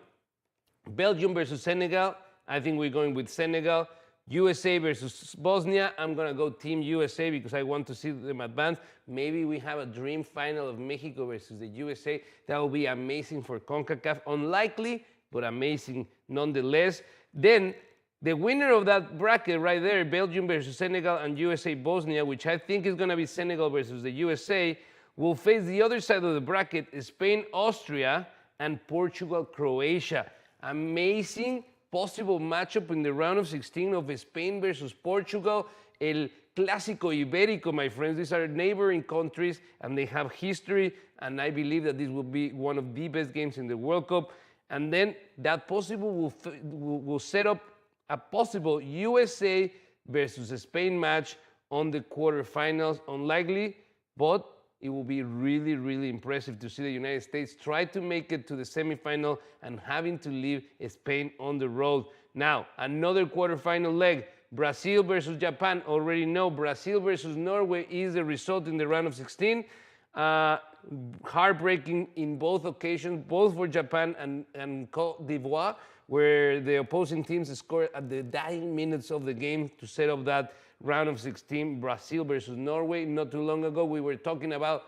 Belgium versus Senegal. I think we're going with Senegal. USA versus Bosnia. I'm going to go Team USA because I want to see them advance. Maybe we have a dream final of Mexico versus the USA. That will be amazing for CONCACAF. Unlikely, but amazing nonetheless. Then the winner of that bracket right there, Belgium versus Senegal and USA Bosnia, which I think is going to be Senegal versus the USA, will face the other side of the bracket, Spain, Austria, and Portugal, Croatia. Amazing possible matchup in the round of 16 of Spain versus Portugal. El Clásico Ibérico, my friends. These are neighboring countries and they have history, and I believe that this will be one of the best games in the World Cup. And then that possible will set up a possible USA versus Spain match on the quarterfinals. Unlikely, but it will be really, really impressive to see the United States try to make it to the semifinal and having to leave Spain on the road. Now, another quarterfinal leg, Brazil versus Japan. Already know Brazil versus Norway is the result in the round of 16. Heartbreaking in both occasions, both for Japan and Côte d'Ivoire, where the opposing teams scored at the dying minutes of the game to set up that round of 16, Brazil versus Norway. Not too long ago, we were talking about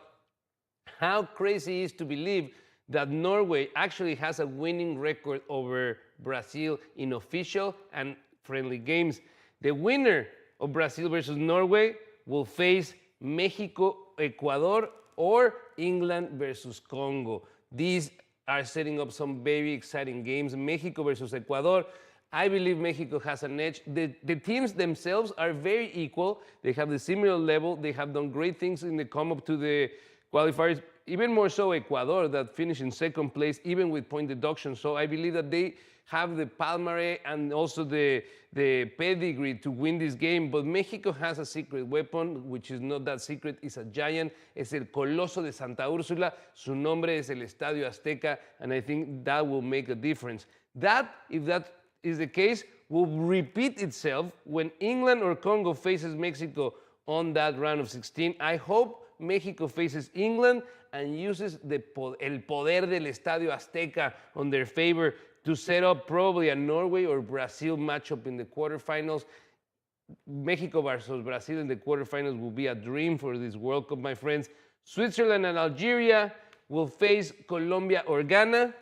how crazy it is to believe that Norway actually has a winning record over Brazil in official and friendly games. The winner of Brazil versus Norway will face Mexico, Ecuador, or England versus Congo. These are setting up some very exciting games. Mexico versus Ecuador. I believe Mexico has an edge. The teams themselves are very equal. They have the similar level. They have done great things in the come up to the qualifiers, even more so Ecuador that finished in second place, even with point deduction. So I believe that they have the palmarès and also the pedigree to win this game. But Mexico has a secret weapon, which is not that secret, it's a giant. Es el Coloso de Santa Úrsula. Su nombre es el Estadio Azteca, and I think that will make a difference. That, if that is the case, will repeat itself when England or Congo faces Mexico on that round of 16. I hope Mexico faces England and uses el poder del Estadio Azteca on their favor to set up probably a Norway or Brazil matchup in the quarterfinals. Mexico versus Brazil in the quarterfinals will be a dream for this World Cup, my friends. Switzerland and Algeria will face Colombia or Ghana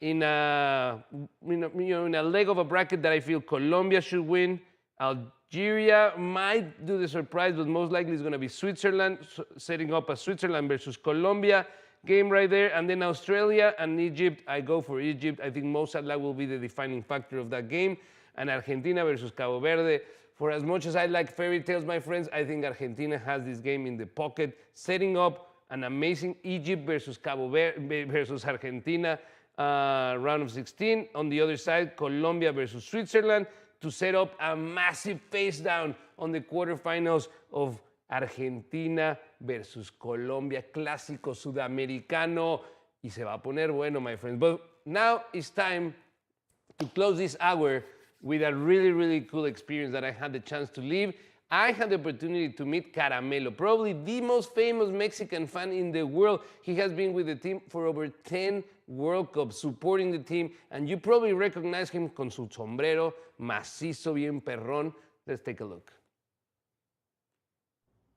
in a leg of a bracket that I feel Colombia should win. Algeria might do the surprise, but most likely it's going to be Switzerland, setting up a Switzerland versus Colombia game right there. And then Australia and Egypt, I go for Egypt. I think Mo Salah will be the defining factor of that game. And Argentina versus Cabo Verde. For as much as I like fairy tales, my friends, I think Argentina has this game in the pocket, setting up an amazing Egypt versus Cabo Verde versus Argentina round of 16. On the other side, Colombia versus Switzerland to set up a massive face down on the quarterfinals of Argentina versus Colombia, clásico sudamericano, y se va a poner bueno, my friends. But now it's time to close this hour with a really, really cool experience that I had the chance to live. I had the opportunity to meet Caramelo, probably the most famous Mexican fan in the world. He has been with the team for over 10 World Cups, supporting the team, and you probably recognize him con su sombrero macizo, bien perrón. Let's take a look.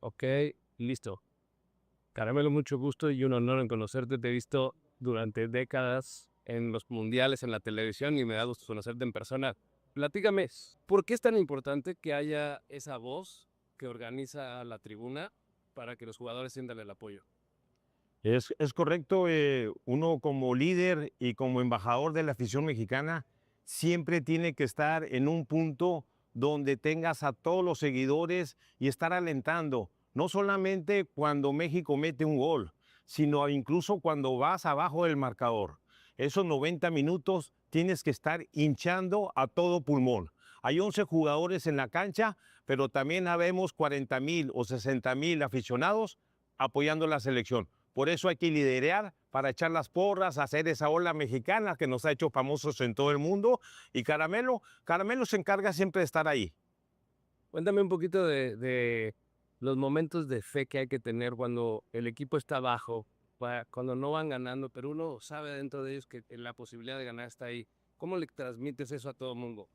Ok, listo. Caramelo, mucho gusto y un honor en conocerte. Te he visto durante décadas en los mundiales, en la televisión, y me da gusto conocerte en persona. Platícame, ¿por qué es tan importante que haya esa voz que organiza la tribuna para que los jugadores sientan el apoyo? Es correcto, uno como líder y como embajador de la afición mexicana siempre tiene que estar en un punto donde tengas a todos los seguidores y estar alentando, no solamente cuando México mete un gol, sino incluso cuando vas abajo del marcador. Esos 90 minutos tienes que estar hinchando a todo pulmón. Hay 11 jugadores en la cancha, pero también habemos 40,000 o 60,000 aficionados apoyando la selección. Por eso hay que liderar para echar las porras, hacer esa ola mexicana que nos ha hecho famosos en todo el mundo. Y Caramelo se encarga siempre de estar ahí. Cuéntame un poquito de los momentos de fe que hay que tener cuando el equipo está abajo, cuando no van ganando, pero uno sabe dentro de ellos que la posibilidad de ganar está ahí. ¿Cómo le transmites eso a todo el mundo?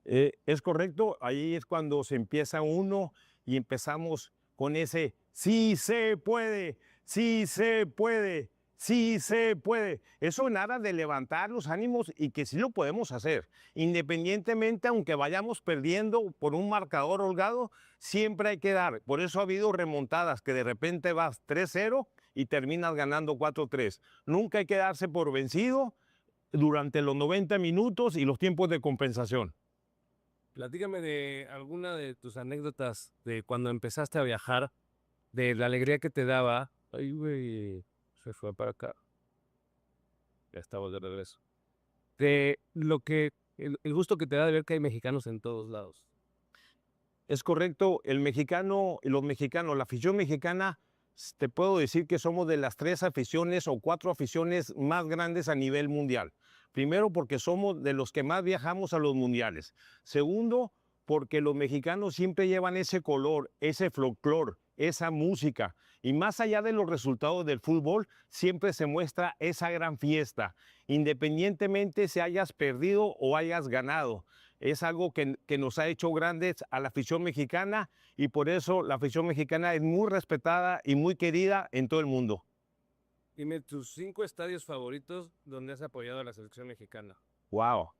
Es correcto, ahí es cuando se empieza uno y empezamos con ese sí se puede, sí se puede, sí se puede. Eso nada de levantar los ánimos y que sí lo podemos hacer. Independientemente, aunque vayamos perdiendo por un marcador holgado, siempre hay que dar. Por eso ha habido remontadas que de repente vas 3-0 y terminas ganando 4-3. Nunca hay que darse por vencido durante los 90 minutos y los tiempos de compensación. Platícame de alguna de tus anécdotas de cuando empezaste a viajar, de la alegría que te daba. Ay, güey, se fue para acá. Ya estamos de regreso. De lo que, el gusto que te da de ver que hay mexicanos en todos lados. Es correcto, el mexicano, los mexicanos, la afición mexicana, te puedo decir que somos de las 3 aficiones o 4 aficiones más grandes a nivel mundial. Primero, porque somos de los que más viajamos a los mundiales. Segundo, porque los mexicanos siempre llevan ese color, ese folclor, esa música. Y más allá de los resultados del fútbol, siempre se muestra esa gran fiesta, independientemente si hayas perdido o hayas ganado. Es algo que nos ha hecho grandes a la afición mexicana y por eso la afición mexicana es muy respetada y muy querida en todo el mundo. Dime tus 5 estadios favoritos donde has apoyado a la selección mexicana. Wow.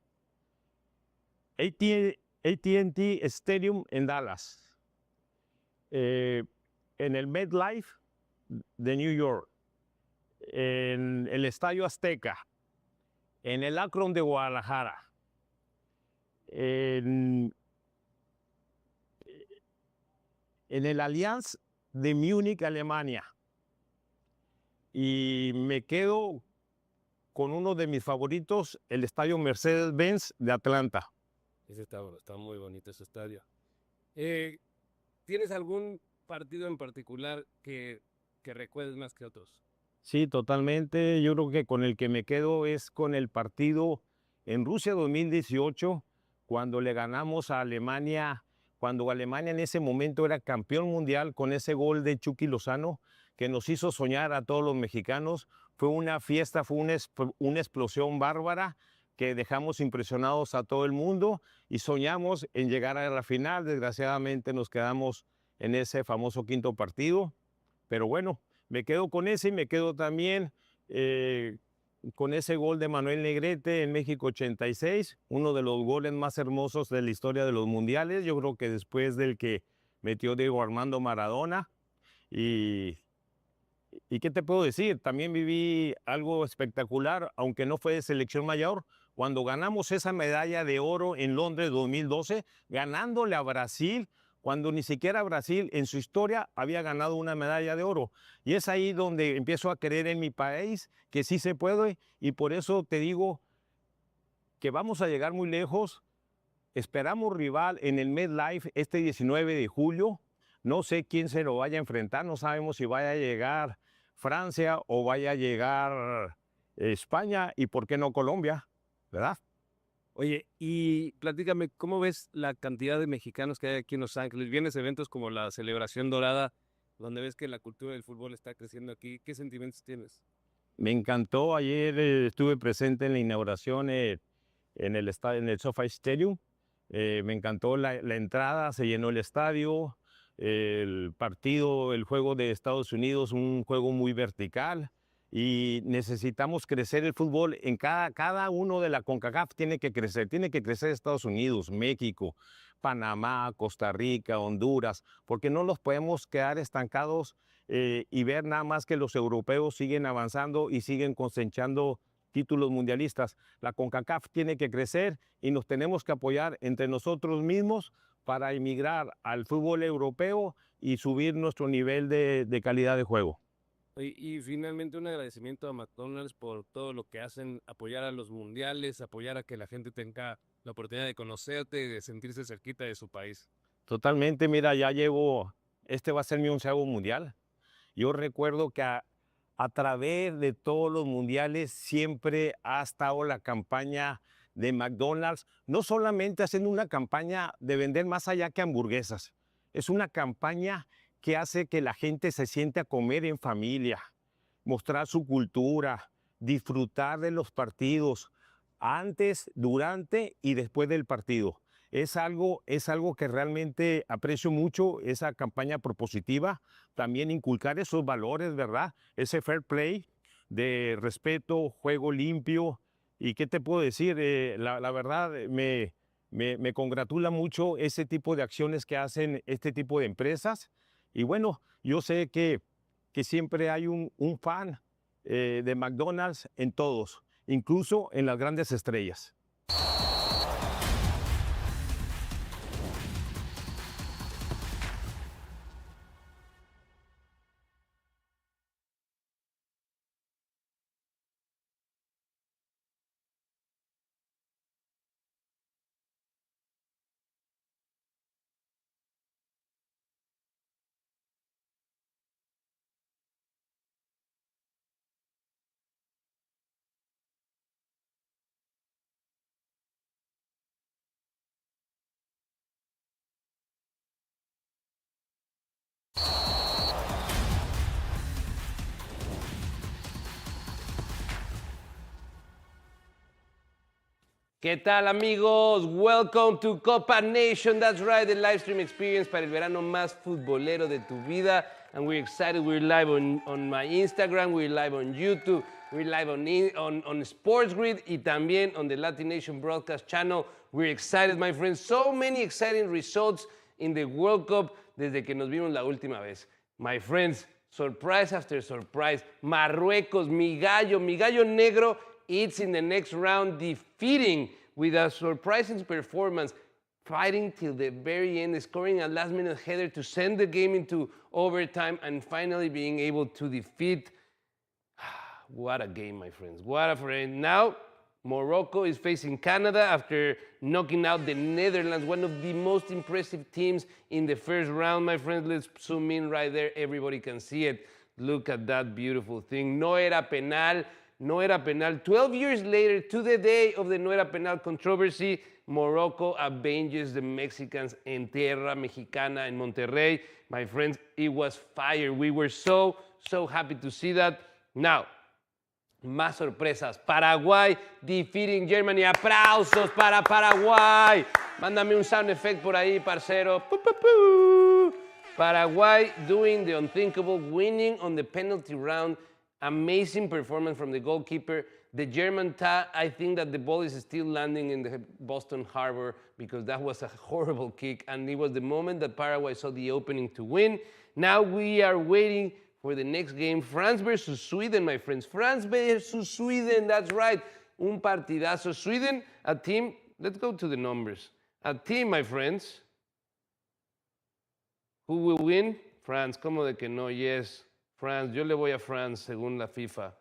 AT&T Stadium en Dallas. En el MetLife de New York. En el Estadio Azteca. En el Akron de Guadalajara. En el Allianz de Múnich, Alemania. y me quedo con uno de mis favoritos, el estadio Mercedes-Benz de Atlanta. Ese está muy bonito ese estadio. ¿Tienes algún partido en particular que recuerdes más que otros? Sí, totalmente. Yo creo que con el que me quedo es con el partido en Rusia 2018, cuando le ganamos a Alemania, cuando Alemania en ese momento era campeón mundial con ese gol de Chucky Lozano que nos hizo soñar a todos los mexicanos. Fue una fiesta, fue una explosión bárbara que dejamos impresionados a todo el mundo y soñamos en llegar a la final. Desgraciadamente nos quedamos en ese famoso quinto partido, pero bueno, me quedo con ese y me quedo también con ese gol de Manuel Negrete en México 86, uno de los goles más hermosos de la historia de los mundiales. Yo creo que después del que metió Diego Armando Maradona. ¿Y qué te puedo decir? También viví algo espectacular, aunque no fue de selección mayor, cuando ganamos esa medalla de oro en Londres 2012, ganándole a Brasil, cuando ni siquiera Brasil en su historia había ganado una medalla de oro. Y es ahí donde empiezo a creer en mi país, que sí se puede, y por eso te digo que vamos a llegar muy lejos. Esperamos rival en el MetLife este 19 de julio. No sé quién se lo vaya a enfrentar, no sabemos si vaya a llegar Francia o vaya a llegar España y por qué no Colombia, ¿verdad? Oye, y platícame, ¿cómo ves la cantidad de mexicanos que hay aquí en Los Ángeles? Vienes a eventos como la Celebración Dorada, donde ves que la cultura del fútbol está creciendo aquí. ¿Qué sentimientos tienes? Me encantó, ayer estuve presente en la inauguración en el SoFi Stadium. Me encantó la entrada, se llenó el estadio, el partido, el juego de Estados Unidos, un juego muy vertical. Y necesitamos crecer el fútbol en cada uno de la CONCACAF tiene que crecer Estados Unidos, México, Panamá, Costa Rica, Honduras, porque no los podemos quedar estancados y ver nada más que los europeos siguen avanzando y siguen cosechando títulos mundialistas. La CONCACAF tiene que crecer y nos tenemos que apoyar entre nosotros mismos para emigrar al fútbol europeo y subir nuestro nivel de calidad de juego. Y finalmente un agradecimiento a McDonald's por todo lo que hacen, apoyar a los mundiales, apoyar a que la gente tenga la oportunidad de conocerte y de sentirse cerquita de su país. Totalmente, mira, este va a ser mi 11º mundial. Yo recuerdo que a través de todos los mundiales siempre ha estado la campaña de McDonald's, no solamente haciendo una campaña de vender más allá que hamburguesas, es una campaña que hace que la gente se siente a comer en familia, mostrar su cultura, disfrutar de los partidos antes, durante y después del partido. Es algo que realmente aprecio mucho, esa campaña propositiva, también inculcar esos valores, ¿verdad? Ese fair play de respeto, juego limpio. ¿Y qué te puedo decir? La verdad, me congratula mucho ese tipo de acciones que hacen este tipo de empresas. Y bueno, yo sé que siempre hay un fan de McDonald's en todos, incluso en las grandes estrellas. ¿Qué tal, amigos? Welcome to CopaNation. That's right, the live stream experience para el verano más futbolero de tu vida. And we're excited. We're live on my Instagram. We're live on YouTube. We're live on Sports Grid y también on the LatiNation broadcast channel. We're excited, my friends. So many exciting results in the World Cup desde que nos vimos la última vez. My friends, surprise after surprise. Marruecos, mi gallo negro, it's in the next round, defeating with a surprising performance, fighting till the very end, scoring a last-minute header to send the game into overtime, and finally being able to defeat What a game, my friends. What a friend. Now, Morocco is facing Canada after knocking out the Netherlands, one of the most impressive teams in the first round, my friends. Let's zoom in right there. Everybody can see it. Look at that beautiful thing. No era penal. No era penal. 12 years later, to the day of the no era penal controversy, Morocco avenges the Mexicans en tierra mexicana in Monterrey. My friends, it was fire. We were so happy to see that. Now, más sorpresas. Paraguay defeating Germany. Aplausos para Paraguay. Mándame un sound effect por ahí, parcero. Pu, pu, pu. Paraguay doing the unthinkable, winning on the penalty round. Amazing performance from the goalkeeper. The German I think that the ball is still landing in the Boston Harbor because that was a horrible kick, and it was the moment that Paraguay saw the opening to win. Now we are waiting for the next game, France versus Sweden, my friends. France versus Sweden, that's right. Un partidazo. Sweden, a team, let's go to the numbers. A team, my friends. Who will win? France. ¿Cómo de que no? Yes, France. Yo le voy a France según la FIFA.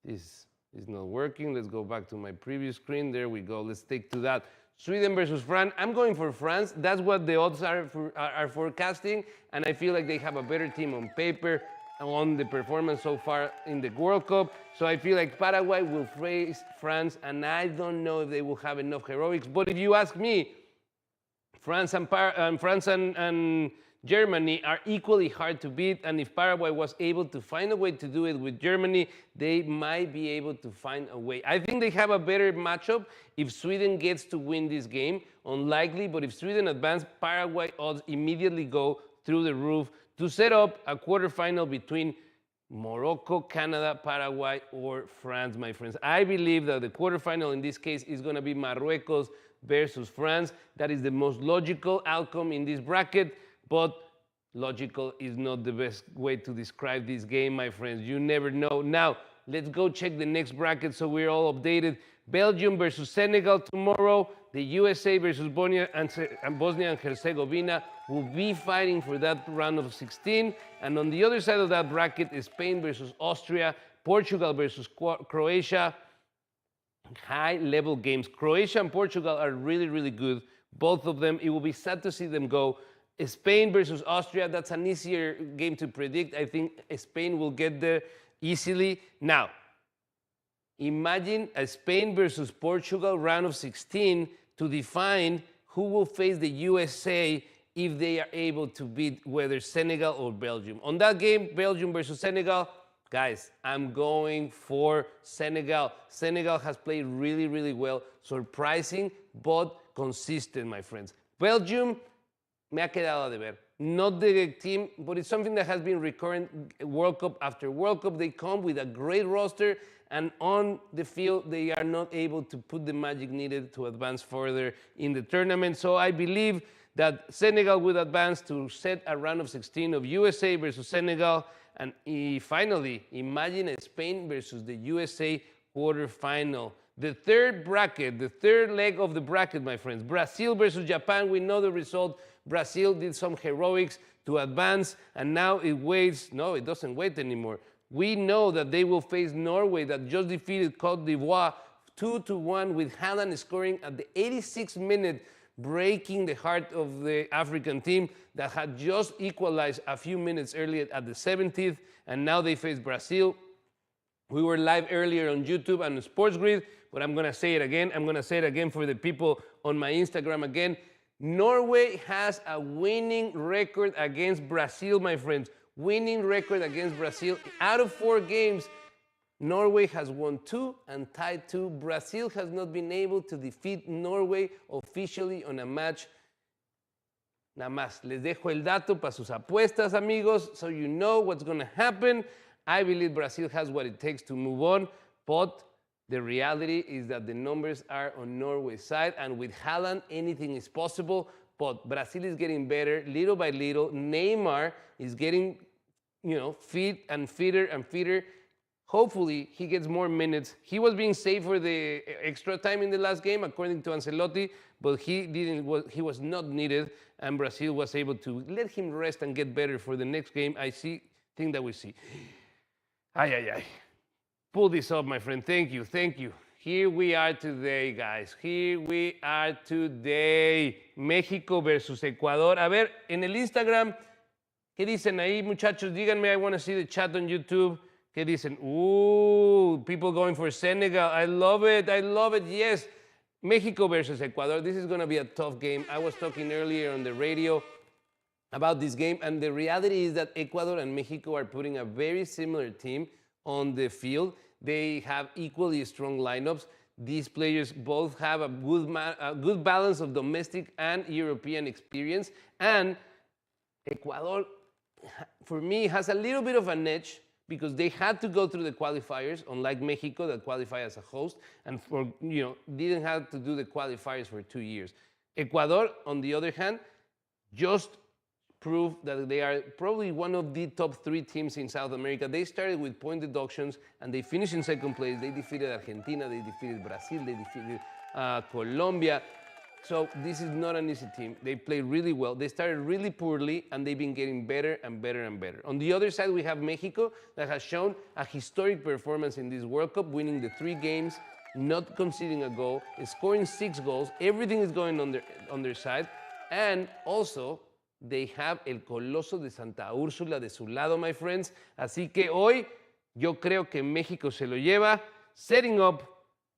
This is not working. Let's go back to my previous screen. There we go. Let's take to that. Sweden versus France. I'm going for France. That's what the odds are forecasting, and I feel like they have a better team on paper, on the performance so far in the World Cup. So I feel like Paraguay will face France, and I don't know if they will have enough heroics. But if you ask me, France and Germany are equally hard to beat, and if Paraguay was able to find a way to do it with Germany, they might be able to find a way. I think they have a better matchup if Sweden gets to win this game. Unlikely, but if Sweden advances, Paraguay odds immediately go through the roof to set up a quarterfinal between Morocco, Canada, Paraguay, or France, my friends. I believe that the quarterfinal in this case is going to be Marruecos versus France. That is the most logical outcome in this bracket. But logical is not the best way to describe this game, my friends. You never know. Now, let's go check the next bracket so we're all updated. Belgium versus Senegal tomorrow. The USA versus Bosnia and Herzegovina will be fighting for that round of 16. And on the other side of that bracket is Spain versus Austria, Portugal versus Croatia. High-level games. Croatia and Portugal are really, really good. Both of them. It will be sad to see them go. Spain versus Austria, that's an easier game to predict. I think Spain will get there easily. Now, imagine a Spain versus Portugal round of 16 to define who will face the USA if they are able to beat whether Senegal or Belgium. On that game, Belgium versus Senegal, guys, I'm going for Senegal. Senegal has played really, really well. Surprising, but consistent, my friends. Belgium, me ha quedado de ver. Not the team, but it's something that has been recurrent World Cup after World Cup. They come with a great roster, and on the field, they are not able to put the magic needed to advance further in the tournament. So I believe that Senegal will advance to set a round of 16 of USA versus Senegal. And finally, imagine a Spain versus the USA quarterfinal. The third bracket, the third leg of the bracket, my friends. Brazil versus Japan. We know the result. Brazil did some heroics to advance, and now it waits. No, it doesn't wait anymore. We know that they will face Norway, that just defeated Cote d'Ivoire 2-1, with Haaland scoring at the 86th minute, breaking the heart of the African team that had just equalized a few minutes earlier at the 70th, and now they face Brazil. We were live earlier on YouTube and Sports Grid, but I'm going to say it again. I'm going to say it again for the people on my Instagram again. Norway has a winning record against Brazil, my friends. Winning record against Brazil. Out of 4 games, Norway has won 2 and tied 2. Brazil has not been able to defeat Norway officially on a match. Nada más, les dejo el dato para sus apuestas, amigos, so you know what's going to happen. I believe Brazil has what it takes to move on, but the reality is that the numbers are on Norway's side, and with Haaland, anything is possible. But Brazil is getting better little by little. Neymar is getting, fit and fitter and fitter. Hopefully, he gets more minutes. He was being saved for the extra time in the last game, according to Ancelotti, but he was not needed, and Brazil was able to let him rest and get better for the next game. Think that we see. Ay, ay, ay. pull this up, my friend. Thank you, thank you. Here we are today, guys. Here we are today. México versus Ecuador. A ver, en el Instagram, ¿qué dicen ahí, muchachos? Díganme, I want to see the chat on YouTube. ¿Qué dicen? Ooh, people going for Senegal. I love it, yes. Mexico versus Ecuador. This is going to be a tough game. I was talking earlier on the radio about this game, and the reality is that Ecuador and Mexico are putting a very similar team on the field. They have equally strong lineups. These players both have a good balance of domestic and European experience. And Ecuador, for me, has a little bit of an edge because they had to go through the qualifiers, unlike Mexico that qualified as a host, and didn't have to do the qualifiers for 2 years. Ecuador, on the other hand, just prove that they are probably one of the top 3 teams in South America. They started with point deductions and they finished in second place. They defeated Argentina, they defeated Brazil, they defeated Colombia. So this is not an easy team. They played really well. They started really poorly and they've been getting better and better and better. On the other side, we have Mexico that has shown a historic performance in this World Cup, winning the 3 games, not conceding a goal, scoring 6 goals. Everything is going on their side. And also, they have el Coloso de Santa Úrsula de su lado, my friends. Así que hoy yo creo que México se lo lleva, setting up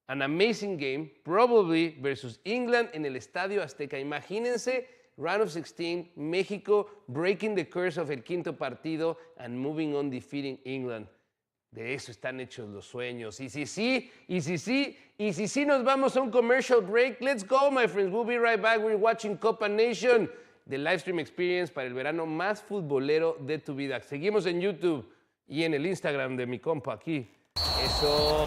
an amazing game, probably versus England en el Estadio Azteca. Imagínense, round of 16, México breaking the curse of el quinto partido and moving on defeating England. De eso están hechos los sueños. Y si sí, nos vamos a un commercial break. Let's go, my friends. We'll be right back. We're watching CopaNation, the live stream experience para el verano más futbolero de tu vida. Seguimos en YouTube y en el Instagram de mi compa aquí. Eso.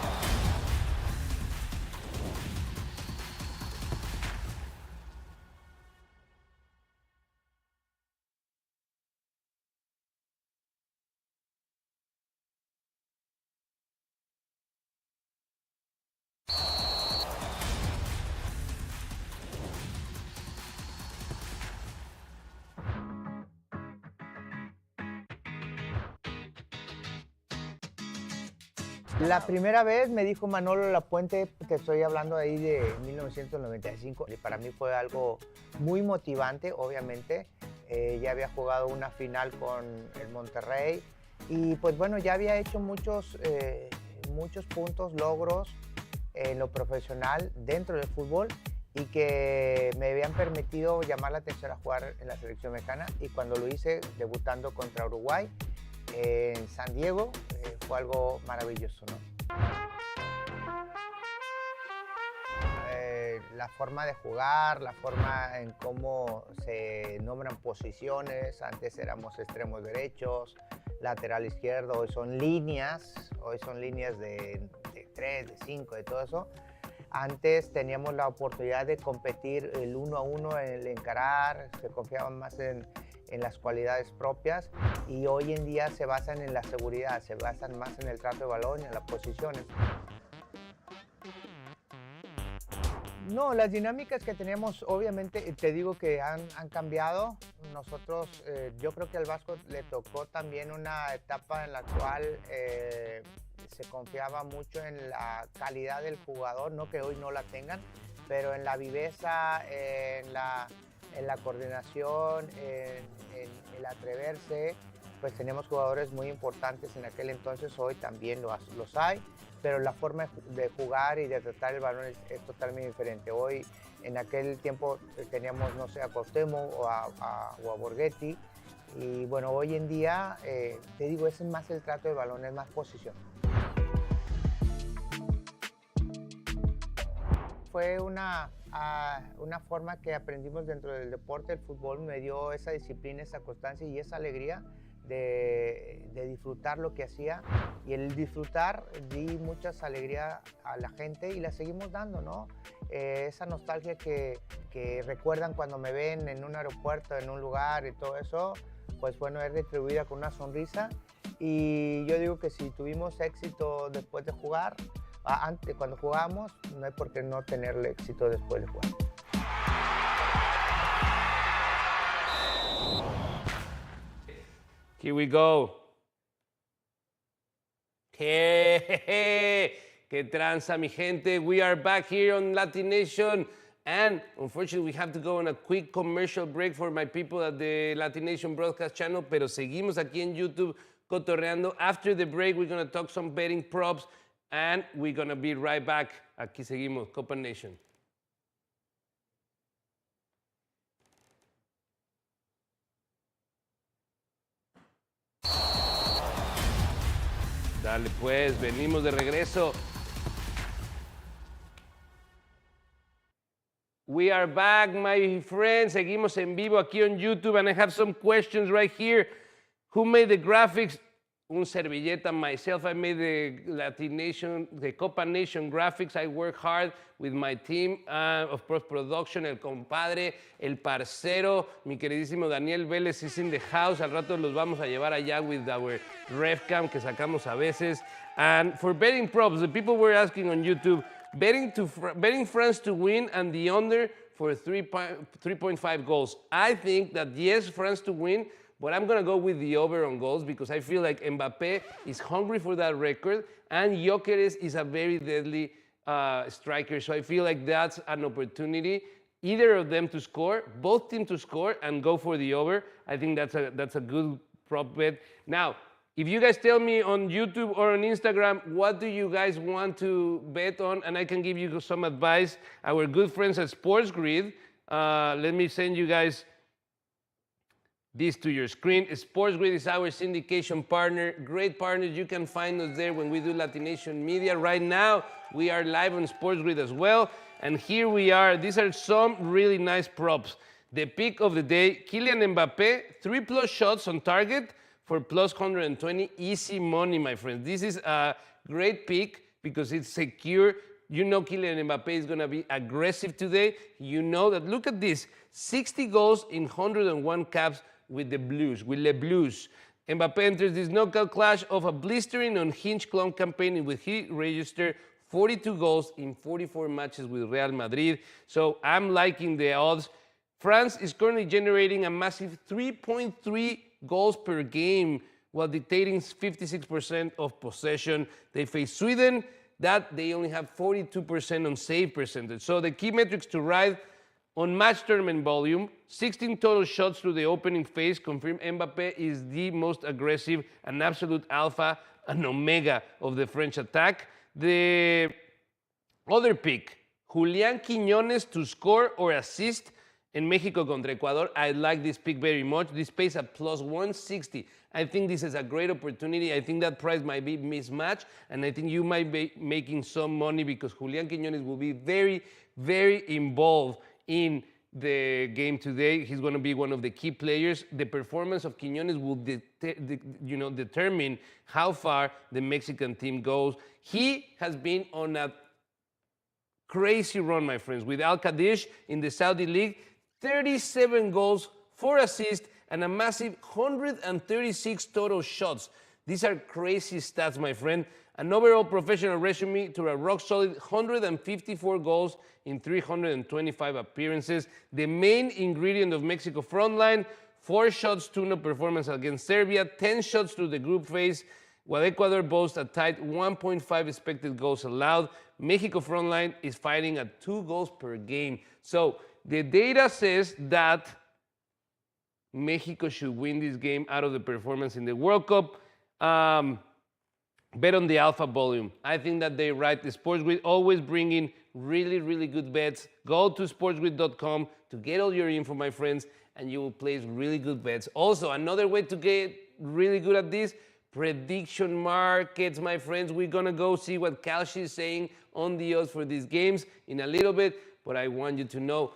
La primera vez me dijo Manolo Lapuente, te estoy hablando ahí de 1995, y para mí fue algo muy motivante, obviamente. Ya había jugado una final con el Monterrey y pues bueno, ya había hecho muchos puntos, logros en lo profesional dentro del fútbol y que me habían permitido llamar la atención a jugar en la selección mexicana, y cuando lo hice debutando contra Uruguay en San Diego, fue algo maravilloso, ¿no? La forma de jugar, la forma en cómo se nombran posiciones. Antes éramos extremos derechos, lateral izquierdo, hoy son líneas de 3, de 5, de todo eso. Antes teníamos la oportunidad de competir el 1 a 1 en el encarar, se confiaban más en las cualidades propias, y hoy en día se basan en la seguridad, se basan más en el trato de balón y en las posiciones. No, las dinámicas que tenemos, obviamente, te digo que han cambiado. Nosotros, yo creo que al Vasco le tocó también una etapa en la cual se confiaba mucho en la calidad del jugador, no que hoy no la tengan, pero en la viveza, en la coordinación, en el atreverse. Pues tenemos jugadores muy importantes en aquel entonces, hoy también los hay, pero la forma de jugar y de tratar el balón es totalmente diferente. Hoy, en aquel tiempo teníamos, no sé, a Cuauhtémoc o a Borghetti, y bueno, hoy en día, te digo, es más el trato de balón, es más posición. Fue una forma que aprendimos dentro del deporte. El fútbol me dio esa disciplina, esa constancia y esa alegría de disfrutar lo que hacía, y el disfrutar di muchas alegrías a la gente y la seguimos dando, ¿no? Esa nostalgia que recuerdan cuando me ven en un aeropuerto, en un lugar y todo eso, pues bueno, es retribuida con una sonrisa. Y yo digo que si tuvimos éxito después de jugar, antes, cuando jugamos, no hay por qué no tener éxito después de jugar. Here we go. Que tranza, mi gente. We are back here on LatiNation. And unfortunately, we have to go on a quick commercial break for my people at the LatiNation broadcast channel. Pero seguimos aquí en YouTube cotorreando. After the break, we're going to talk some betting props. And we're going to be right back. Aquí seguimos, CopaNation. Dale pues, venimos de regreso. We are back, my friends. Seguimos en vivo aquí on YouTube, and I have some questions right here. Who made the graphics? Un servilleta, myself. I made the LatiNation, the CopaNation graphics. I work hard with my team of post-production, el compadre, el parcero, mi queridísimo Daniel Vélez is in the house. Al rato los vamos a llevar allá with our RefCam que sacamos a veces. And for betting props, the people were asking on YouTube, betting France to win and the under for 3.5 goals. I think that yes, France to win, but I'm going to go with the over on goals because I feel like Mbappé is hungry for that record and Gyökeres is a very deadly striker. So I feel like that's an opportunity, either of them to score, both teams to score and go for the over. I think that's a good prop bet. Now, if you guys tell me on YouTube or on Instagram, what do you guys want to bet on? And I can give you some advice. Our good friends at Sports Grid, let me send you guys this to your screen. Sports Grid is our syndication partner. Great partners. You can find us there when we do LatiNation Media. Right now, we are live on Sports Grid as well. And here we are. These are some really nice props. The pick of the day, Kylian Mbappé, 3+ shots on target for plus 120. Easy money, my friends. This is a great pick because it's secure. You know Kylian Mbappé is going to be aggressive today. You know that. Look at this. 60 goals in 101 caps with the Blues, with Les Blues. Mbappé enters this knockout clash of a blistering unhinged clone campaign in which he registered 42 goals in 44 matches with Real Madrid. So I'm liking the odds. France is currently generating a massive 3.3 goals per game while dictating 56% of possession. They face Sweden, that they only have 42% on save percentage. So the key metrics to ride on match tournament volume, 16 total shots through the opening phase confirm Mbappé is the most aggressive, an absolute alpha, an omega of the French attack. The other pick, Julián Quiñones to score or assist in Mexico contra Ecuador. I like this pick very much. This pays at plus 160. I think this is a great opportunity. I think that price might be mismatched, and I think you might be making some money because Julián Quiñones will be very, very involved in the game today. He's going to be one of the key players. The performance of Quiñones will determine how far the Mexican team goes. He has been on a crazy run, my friends, with Al Qadish in the Saudi League. 37 goals, 4 assists, and a massive 136 total shots. These are crazy stats, my friend. An overall professional resume to a rock-solid 154 goals in 325 appearances. The main ingredient of Mexico frontline, 4 shots, 2-0 performance against Serbia, 10 shots through the group phase, while Ecuador boasts a tight 1.5 expected goals allowed. Mexico frontline is fighting at 2 goals per game. So the data says that Mexico should win this game out of the performance in the World Cup. Bet on the alpha volume. I think that they right. The SportsGrid always bringing really, really good bets. Go to sportsgrid.com to get all your info, my friends, and you will place really good bets. Also, another way to get really good at this, prediction markets, my friends. We're going to go see what Kalshi is saying on the odds for these games in a little bit, but I want you to know,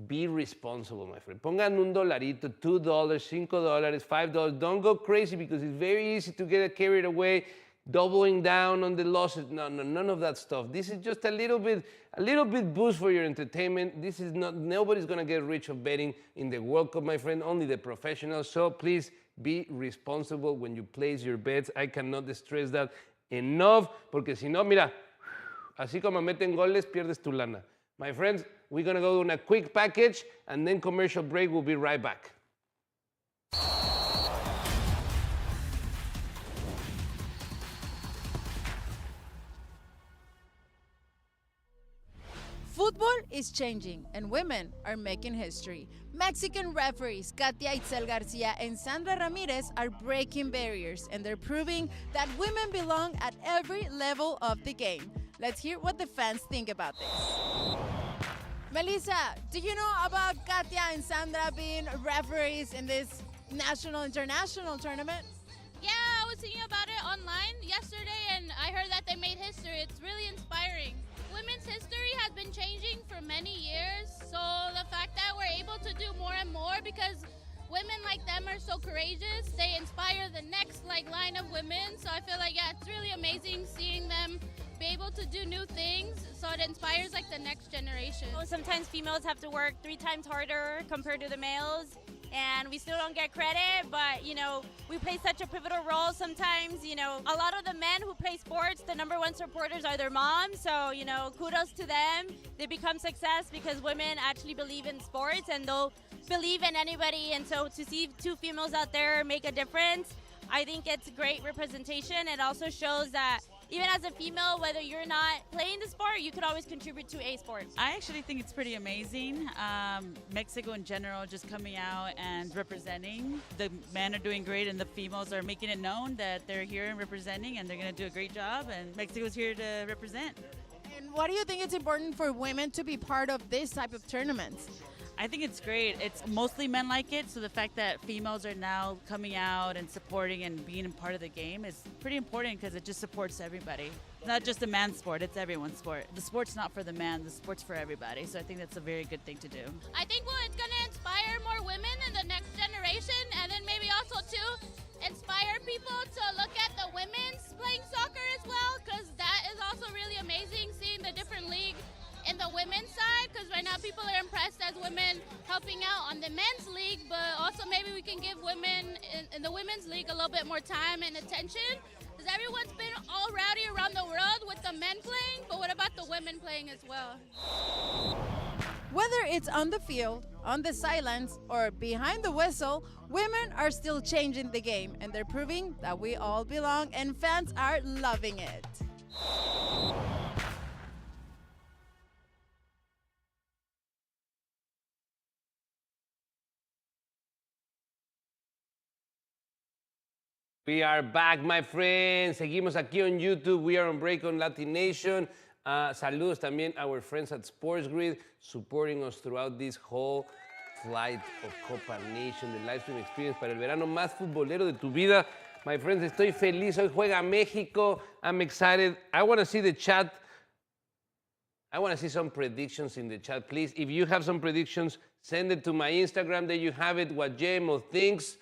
be responsible, my friend. Pongan $1, $2, $5, $5. Don't go crazy because it's very easy to get carried away, doubling down on the losses. No, none of that stuff. This is just a little bit boost for your entertainment. This is not, nobody's gonna get rich of betting in the World Cup, my friend, only the professionals. So please be responsible when you place your bets. I cannot stress that enough, porque si no, mira, así como meten goles, pierdes tu lana. My friends, we're gonna go on a quick package and then commercial break. We'll be right back. Football is changing, and women are making history. Mexican referees Katia Itzel Garcia and Sandra Ramirez are breaking barriers, and they're proving that women belong at every level of the game. Let's hear what the fans think about this. Melissa, do you know about Katia and Sandra being referees in this national international tournament? Yeah, I was thinking about it online yesterday and I heard that they made history. It's really inspiring. Women's history has been changing for many years, so the fact that we're able to do more and more because women like them are so courageous, they inspire the next line of women. So I feel like, yeah, it's really amazing seeing them be able to do new things, so it inspires the next generation. Sometimes females have to work 3 times harder compared to the males, and we still don't get credit, but we play such a pivotal role sometimes. A lot of the men who play sports, the #1 supporters are their moms, so kudos to them. They become success because women actually believe in sports and they'll believe in anybody, and so to see 2 females out there make a difference, I think it's great representation. It also shows that even as a female, whether you're not playing the sport, you could always contribute to a sport. I actually think it's pretty amazing. Mexico in general just coming out and representing. The men are doing great and the females are making it known that they're here and representing and they're going to do a great job, and Mexico's here to represent. And why do you think it's important for women to be part of this type of tournaments? I think it's great. It's mostly men like it, so the fact that females are now coming out and supporting and being a part of the game is pretty important because it just supports everybody. It's not just a man's sport, it's everyone's sport. The sport's not for the man, the sport's for everybody, so I think that's a very good thing to do. I think it's going to inspire more women in the next generation, and then maybe also to inspire people to look at the women's playing soccer as well, because that is also really amazing, seeing the different league in the women's side, because right now people are impressed as women helping out on the men's league, but also maybe we can give women in the women's league a little bit more time and attention, because everyone's been all rowdy around the world with the men playing, but what about the women playing as well? Whether it's on the field, on the sidelines, or behind the whistle, women are still changing the game, and they're proving that we all belong, and fans are loving it. We are back, my friends. Seguimos aquí on YouTube. We are on break on LatiNation. Saludos también a our friends at Sports Grid supporting us throughout this whole flight of CopaNation, the live stream experience para el verano más futbolero de tu vida. My friends, estoy feliz. Hoy juega México. I'm excited. I want to see the chat. I want to see some predictions in the chat, please. If you have some predictions, send it to my Instagram. There you have it, what Jemo thinks.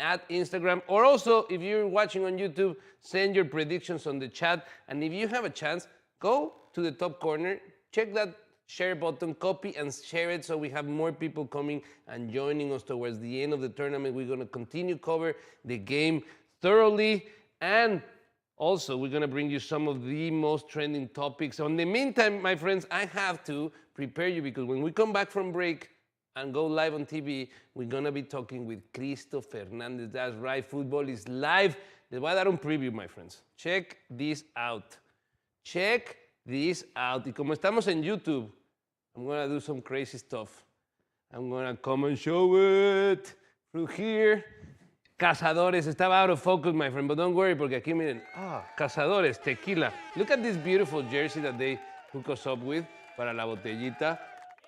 At Instagram, or also if you're watching on YouTube, send your predictions on the chat, and if you have a chance, go to the top corner, check that share button, copy and share it so we have more people coming and joining us towards the end of the tournament. We're going to continue cover the game thoroughly, and also we're going to bring you some of the most trending topics. In the meantime, my friends, I have to prepare you because when we come back from break and go live on TV, we're going to be talking with Cristo Fernandez. That's right, Futbol is live. Les voy a dar un preview, my friends. Check this out. Check this out. Y como estamos en YouTube, I'm going to do some crazy stuff. I'm going to come and show it through here. Cazadores, estaba out of focus, my friend, but don't worry, porque aquí miren, Cazadores, tequila. Look at this beautiful jersey that they hook us up with para la botellita.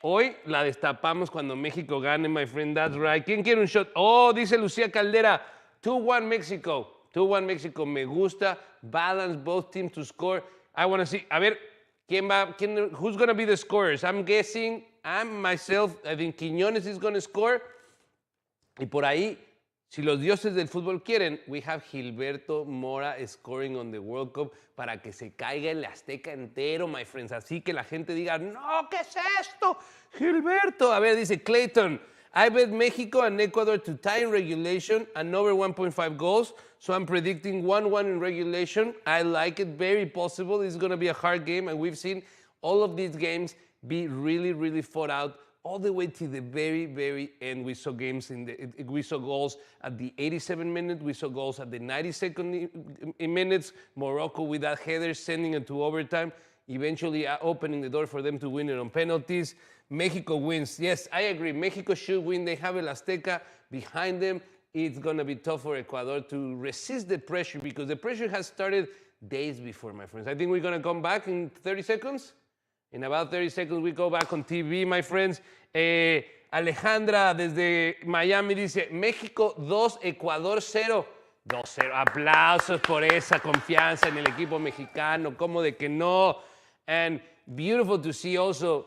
Hoy la destapamos cuando México gane, my friend. That's right. ¿Quién quiere un shot? Oh, dice Lucía Caldera. 2-1 Mexico. 2-1 Mexico. Me gusta. Balance both teams to score. I want to see. A ver, who's going to be the scorers? I'm guessing, I think Quiñones is going to score. Y por ahí, si los dioses del fútbol quieren, we have Gilberto Mora scoring on the World Cup para que se caiga el Azteca entero, my friends. Así que la gente diga, no, ¿qué es esto? Gilberto. A ver, dice Clayton, I bet Mexico and Ecuador to tie in regulation and over 1.5 goals. So I'm predicting 1-1 in regulation. I like it. Very possible. It's going to be a hard game. And we've seen all of these games be really, really fought out all the way to the very, very end. We saw we saw goals at the 87th minute. We saw goals at the 92nd minutes. Morocco with that header sending it to overtime. eventually opening the door for them to win it on penalties. Mexico wins. Yes, I agree. Mexico should win. They have El Azteca behind them. It's going to be tough for Ecuador to resist the pressure because the pressure has started days before, my friends. I think we're going to come back in 30 seconds. In about 30 seconds, we go back on TV, my friends. Alejandra desde Miami dice, México 2, Ecuador 0. 2-0. Aplausos por esa confianza en el equipo mexicano. ¿Cómo de que no? And beautiful to see also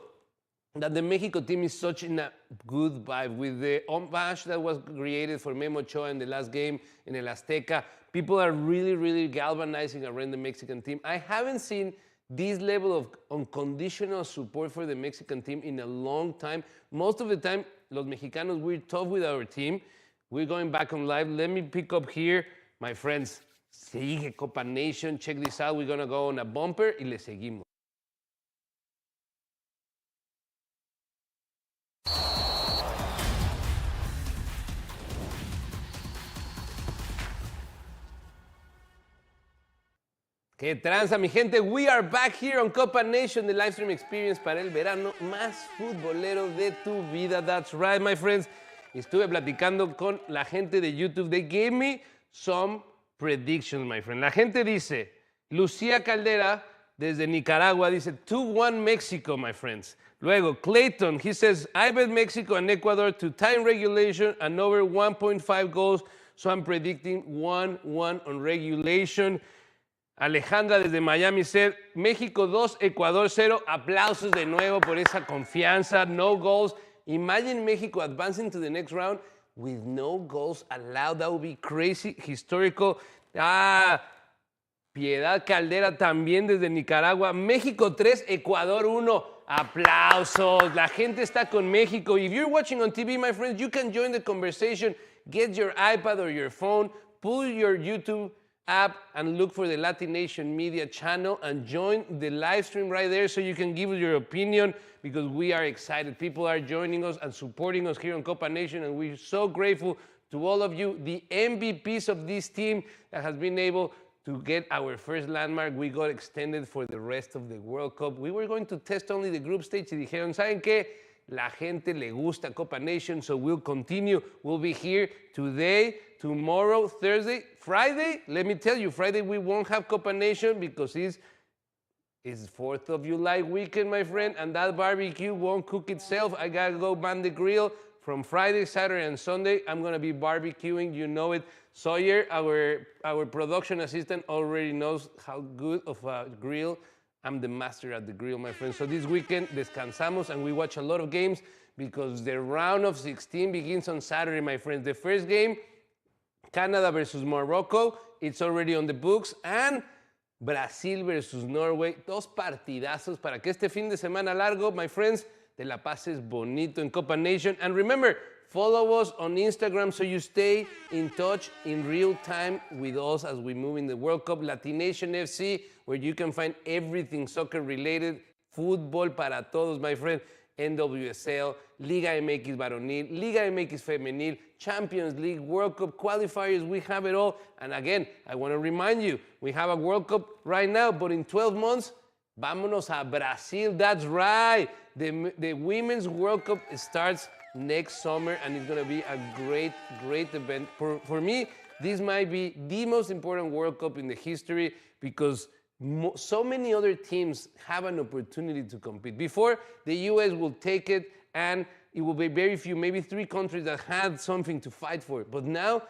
that the Mexico team is such in a good vibe with the homage that was created for Memo Ochoa in the last game in El Azteca. People are really, really galvanizing around the Mexican team. I haven't seen this level of unconditional support for the Mexican team in a long time. Most of the time, los mexicanos, we're tough with our team. We're going back on live. Let me pick up here, my friends. Sigue CopaNation. Check this out. We're going to go on a bumper y le seguimos. ¿Qué tranza, mi gente? We are back here on CopaNation, the live stream experience para el verano más futbolero de tu vida. That's right, my friends. Estuve platicando con la gente de YouTube. They gave me some predictions, my friend. La gente dice, Lucía Caldera, desde Nicaragua, dice 2-1 Mexico, my friends. Luego, Clayton, he says, I bet Mexico and Ecuador to time regulation and over 1.5 goals, so I'm predicting 1-1 on regulation. Alejandra desde Miami said, México 2, Ecuador 0. Aplausos de nuevo por esa confianza. No goals. Imagine Mexico advancing to the next round with no goals allowed. That would be crazy, historical. Piedad Caldera también desde Nicaragua. México 3, Ecuador 1. Aplausos. La gente está con México. If you're watching on TV, my friends, you can join the conversation. Get your iPad or your phone. Pull your YouTube app and look for the LatiNation Media channel and join the live stream right there so you can give your opinion because we are excited. People are joining us and supporting us here on CopaNation, and we're so grateful to all of you, the MVPs of this team that has been able to get our first landmark. We got extended for the rest of the World Cup. We were going to test only the group stage y dijeron, ¿saben qué? La gente le gusta CopaNation, so we'll continue. We'll be here today, tomorrow, Thursday, Friday. Let me tell you, Friday we won't have CopaNation because it's 4th of July weekend, my friend, and that barbecue won't cook itself. I gotta go man the grill. From Friday, Saturday, and Sunday, I'm gonna be barbecuing. You know it. Sawyer, our production assistant, already knows how good of a grill. I'm the master at the grill, my friend. So this weekend, descansamos and we watch a lot of games because the round of 16 begins on Saturday, my friends. The first game, Canada versus Morocco, it's already on the books. And Brasil versus Norway, dos partidazos para que este fin de semana largo, my friends, te la pases bonito en CopaNation. And remember, follow us on Instagram so you stay in touch in real time with us as we move in the World Cup. LatiNation FC, where you can find everything soccer related. Fútbol para todos, my friend. NWSL, Liga MX Varonil, Liga MX Femenil, Champions League, World Cup qualifiers, we have it all. And again, I want to remind you, we have a World Cup right now, but in 12 months, vámonos a Brazil. That's right. The Women's World Cup starts next summer, and it's going to be a great, great event. For me, this might be the most important World Cup in the history because so many other teams have an opportunity to compete. Before, the US will take it, and it will be very few, maybe 3 countries that had something to fight for. But now,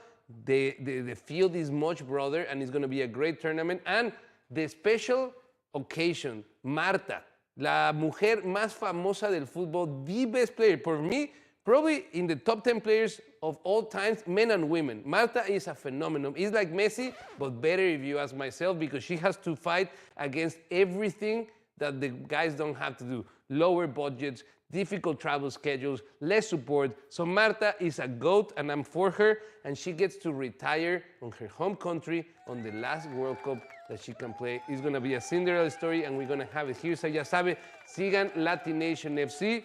the field is much broader, and it's going to be a great tournament. And the special occasion, Marta, la mujer más famosa del fútbol, the best player, for me, probably in the top 10 players of all times, men and women. Marta is a phenomenon. It's like Messi, but better if you ask myself, because she has to fight against everything that the guys don't have to do. Lower budgets, difficult travel schedules, less support. So Marta is a GOAT, and I'm for her, and she gets to retire on her home country on the last World Cup that she can play. It's going to be a Cinderella story, and we're going to have it here. So ya sabe, sigan LatiNation FC.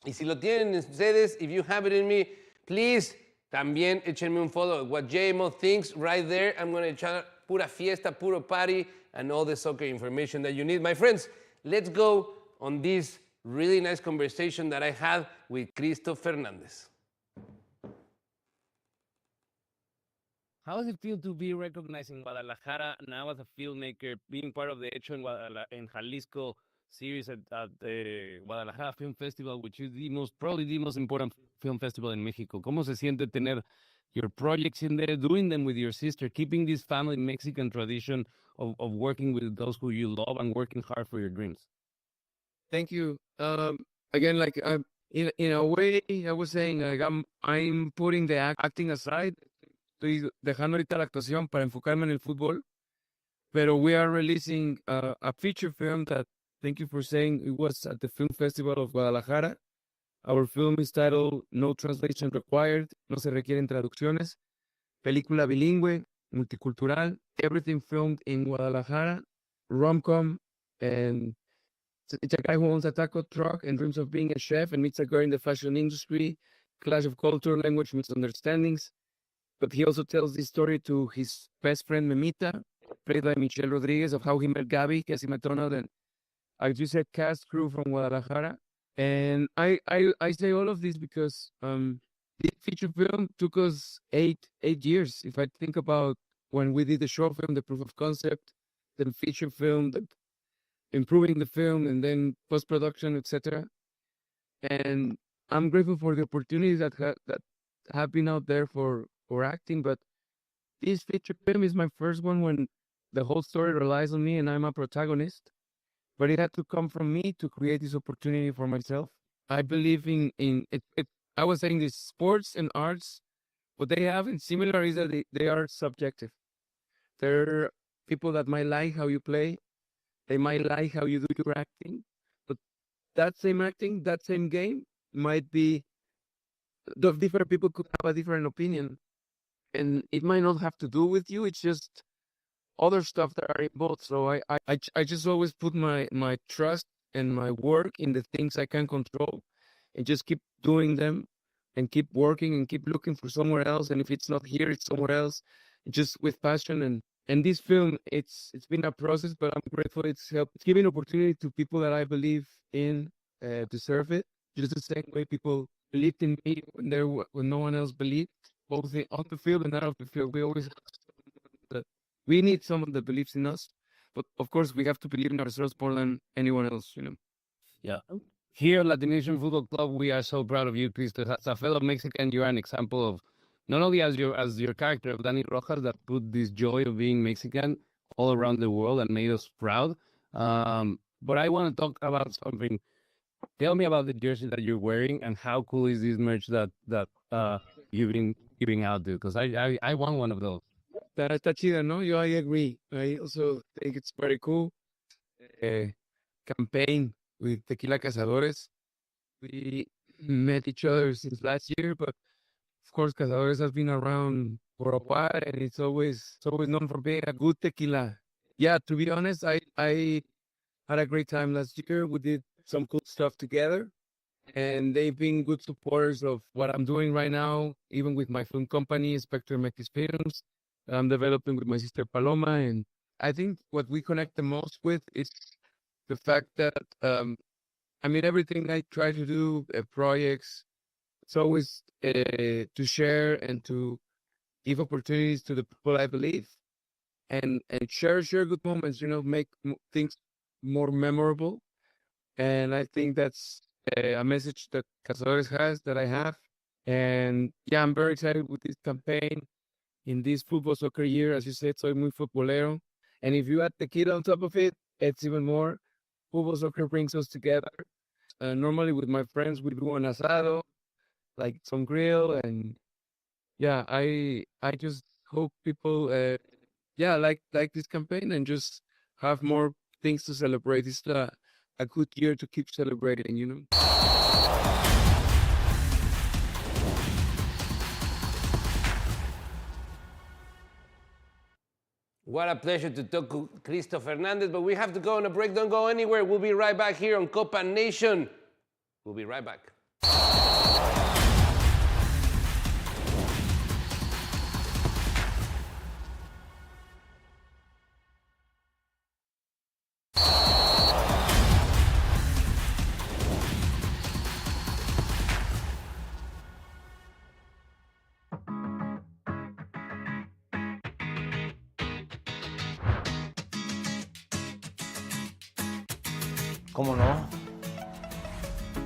Y si lo tienen ustedes, if you have it in me, please, también échenme un follow. What JMO thinks right there, I'm going to pura fiesta, puro party, and all the soccer information that you need. My friends, let's go on this really nice conversation that I had with Cristo Fernandez. How does it feel to be recognized in Guadalajara now as a filmmaker, being part of the Hecho en Jalisco series at the Guadalajara Film Festival, which is probably the most important film festival in Mexico? ¿Cómo se siente tener your projects in there, doing them with your sister, keeping this family Mexican tradition of working with those who you love and working hard for your dreams? Thank you. Again, like in a way, I was saying, like I'm putting the acting aside. Estoy dejando ahorita la actuación para enfocarme en el fútbol. Pero we are releasing a feature film that, thank you for saying, it was at the Film Festival of Guadalajara. Our film is titled No Translation Required, no se requieren traducciones. Película bilingüe, multicultural, everything filmed in Guadalajara, rom-com, and it's a guy who owns a taco truck and dreams of being a chef and meets a girl in the fashion industry, clash of culture, language misunderstandings. But he also tells this story to his best friend, Memita, played by Michelle Rodriguez, of how he met Gabby, que así me tonó, and as you said, cast crew from Guadalajara. And I say all of this because the feature film took us eight years. If I think about when we did the short film, the proof of concept, then feature film, improving the film, and then post-production, etc. And I'm grateful for the opportunities that have been out there for acting, but this feature film is my first one when the whole story relies on me and I'm a protagonist. But it had to come from me to create this opportunity for myself. I believe in it. I was saying this, sports and arts, what they have in similar is that they are subjective. There are people that might like how you play, they might like how you do your acting, but that same acting, that same game might be, the different people could have a different opinion. And it might not have to do with you, it's just other stuff that are involved. So I just always put my trust and my work in the things I can control and just keep doing them and keep working and keep looking for somewhere else. And if it's not here, it's somewhere else, just with passion. And this film, it's been a process, but I'm grateful it's helped. It's giving opportunity to people that I believe in deserve it. Just the same way people believed in me when no one else believed, both on the field and out of the field. We always we need someone that believes in us, but of course we have to believe in ourselves more than anyone else, you know. Yeah. Here at LatiNation Fútbol Club, we are so proud of you, Cristo. As a fellow Mexican, you are an example of not only as your character of Danny Rojas that put this joy of being Mexican all around the world and made us proud. But I want to talk about something. Tell me about the jersey that you're wearing and how cool is this merch that you've been giving out, dude? Because I want one of those. Está chida, ¿no? I agree. I also think it's very cool. Campaign with Tequila Cazadores. We met each other since last year, but of course, Cazadores has been around for a while, and it's always known for being a good tequila. Yeah, to be honest, I had a great time last year. We did some cool stuff together, and they've been good supporters of what I'm doing right now, even with my film company, Spectrum X Films. I'm developing with my sister Paloma, and I think what we connect the most with is the fact that, everything I try to do, projects, it's always to share and to give opportunities to the people I believe, and share good moments, make things more memorable. And I think that's a message that Cazadores has, that I have. And yeah, I'm very excited with this campaign. In this football soccer year, as you said, soy muy futbolero. And if you add tequila on top of it, it's even more. Football soccer brings us together. Normally with my friends, we do an asado, like some grill. And yeah, I just hope people, like this campaign and just have more things to celebrate. It's a good year to keep celebrating, What a pleasure to talk to Cristo Fernandez, but we have to go on a break. Don't go anywhere. We'll be right back here on CopaNation. We'll be right back. ¿Cómo no?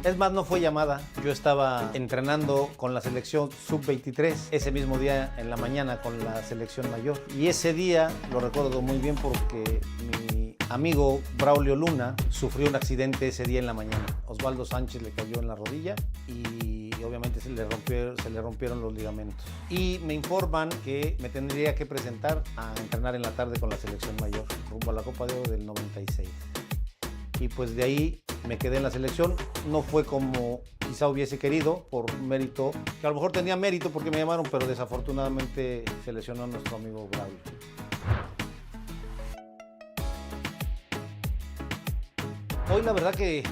Es más, no fue llamada. Yo estaba entrenando con la selección sub-23 ese mismo día en la mañana con la selección mayor. Y ese día lo recuerdo muy bien porque mi amigo Braulio Luna sufrió un accidente ese día en la mañana. Osvaldo Sánchez le cayó en la rodilla y obviamente se le rompieron los ligamentos. Y me informan que me tendría que presentar a entrenar en la tarde con la selección mayor rumbo a la Copa de Oro del 96. Y pues de ahí me quedé en la selección. No fue como quizá hubiese querido, por mérito, que a lo mejor tenía mérito porque me llamaron, pero desafortunadamente se lesionó nuestro amigo Braulio. Hoy la verdad que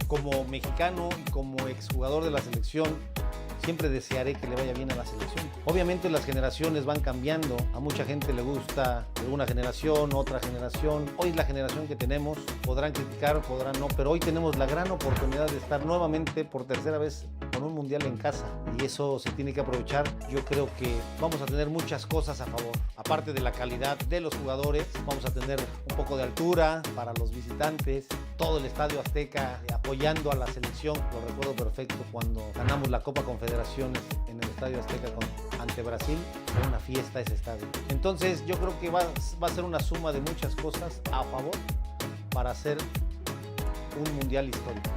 como mexicano y como exjugador de la selección, siempre desearé que le vaya bien a la selección. Obviamente las generaciones van cambiando, a mucha gente le gusta alguna generación, otra generación. Hoy la generación que tenemos, podrán criticar, podrán no, pero hoy tenemos la gran oportunidad de estar nuevamente por tercera vez con un mundial en casa y eso se tiene que aprovechar. Yo creo que vamos a tener muchas cosas a favor. Aparte de la calidad de los jugadores, vamos a tener un poco de altura para los visitantes, todo el Estadio Azteca apoyando a la selección. Lo recuerdo perfecto cuando ganamos la Copa Confederaciones en el Estadio Azteca ante Brasil. Fue una fiesta ese estadio. Entonces yo creo que va a ser una suma de muchas cosas a favor para hacer un mundial histórico.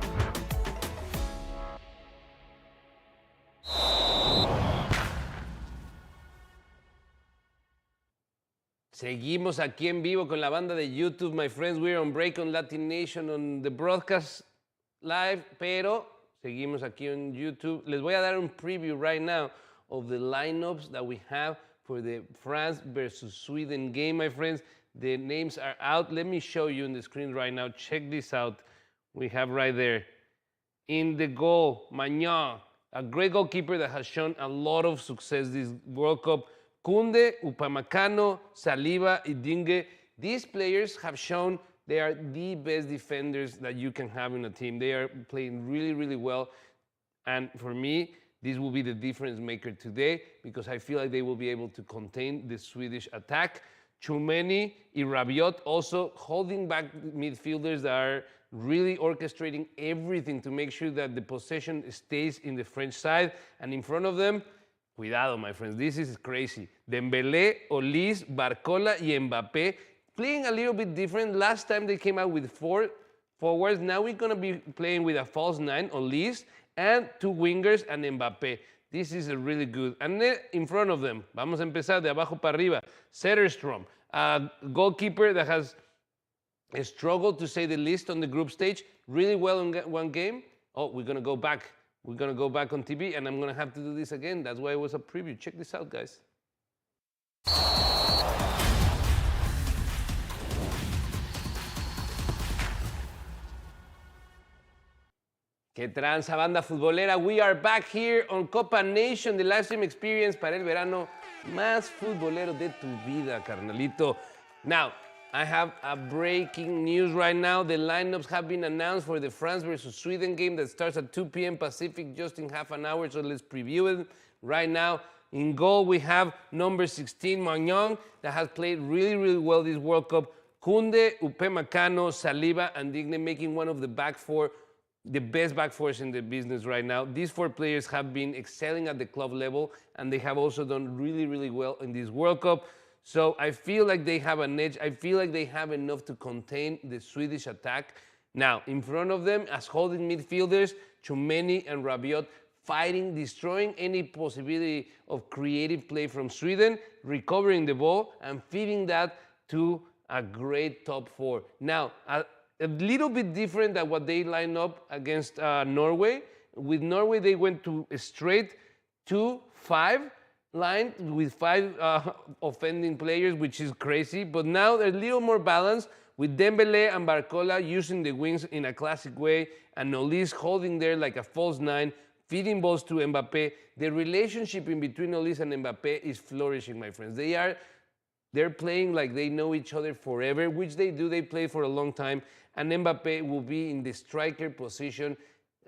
Seguimos aquí en vivo con la banda de YouTube, my friends. We're on break on LatiNation on the broadcast live, pero seguimos aquí en YouTube. Les voy a dar un preview right now of the lineups that we have for the France versus Sweden game, my friends. The names are out. Let me show you on the screen right now. Check this out. We have right there. In the goal, Maignan, a great goalkeeper that has shown a lot of success this World Cup. Koundé, Upamecano, Saliba, Idingue. These players have shown they are the best defenders that you can have in a team. They are playing really, really well. And for me, this will be the difference maker today because I feel like they will be able to contain the Swedish attack. Tchouaméni and Rabiot also holding back midfielders that are really orchestrating everything to make sure that the possession stays in the French side. And in front of them, cuidado, my friends, this is crazy. Dembélé, Olise, Barcola, and Mbappé playing a little bit different. Last time they came out with 4 forwards. Now we're going to be playing with a false 9, Olise, and 2 wingers and Mbappé. This is a really good. And then in front of them, vamos a empezar de abajo para arriba. Zetterstrom, a goalkeeper that has struggled, to say the least, on the group stage. Really well in one game. Oh, we're going to go back. We're going to go back on TV, and I'm going to have to do this again. That's why it was a preview. Check this out, guys. Qué tranza, banda futbolera. We are back here on CopaNation, the live stream experience para el verano más futbolero de tu vida, carnalito. Now, I have a breaking news right now. The lineups have been announced for the France versus Sweden game that starts at 2 p.m. Pacific, just in half an hour. So let's preview it right now. In goal, we have number 16, Maignan, that has played really, really well this World Cup. Koundé, Upamecano, Saliba, and Digne making one of the back four, the best back fours in the business right now. These 4 players have been excelling at the club level, and they have also done really, really well in this World Cup. So I feel like they have an edge. I feel like they have enough to contain the Swedish attack. Now, in front of them, as holding midfielders, Tchouaméni and Rabiot fighting, destroying any possibility of creative play from Sweden, recovering the ball, and feeding that to a great top 4. Now, a little bit different than what they lined up against Norway. With Norway, they went to a straight 2-5 line with 5 offending players, which is crazy. But now they're a little more balanced with Dembélé and Barcola using the wings in a classic way, and Olise holding there like a false 9, feeding balls to Mbappé. The relationship in between Olise and Mbappé is flourishing, my friends. They are They're playing like they know each other forever, which they do. They play for a long time. And Mbappe will be in the striker position.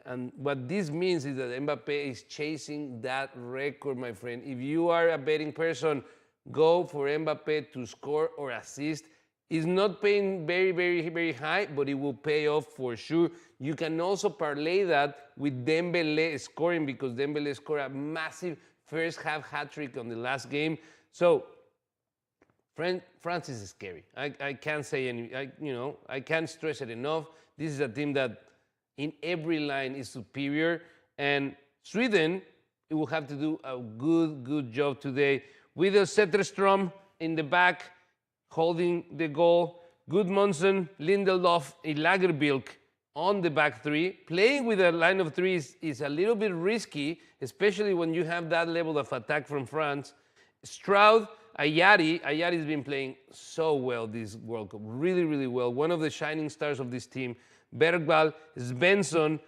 And what this means is that Mbappe is chasing that record, my friend. If you are a betting person, go for Mbappe to score or assist. It's not paying very, very, very high, but it will pay off for sure. You can also parlay that with Dembele scoring, because Dembele scored a massive first half hat-trick on the last game. So France is scary. I can't say any. I can't stress it enough. This is a team that in every line is superior, and Sweden, it will have to do a good job today with the Zetterstrom in the back holding the goal. Gudmundsson, Lindelof, and Lagerbilk on the back three. Playing with a line of three is a little bit risky, especially when you have that level of attack from France. Stroud, Ayari's been playing so well this World Cup, really, really well. One of the shining stars of this team. Bergvall, Svensson.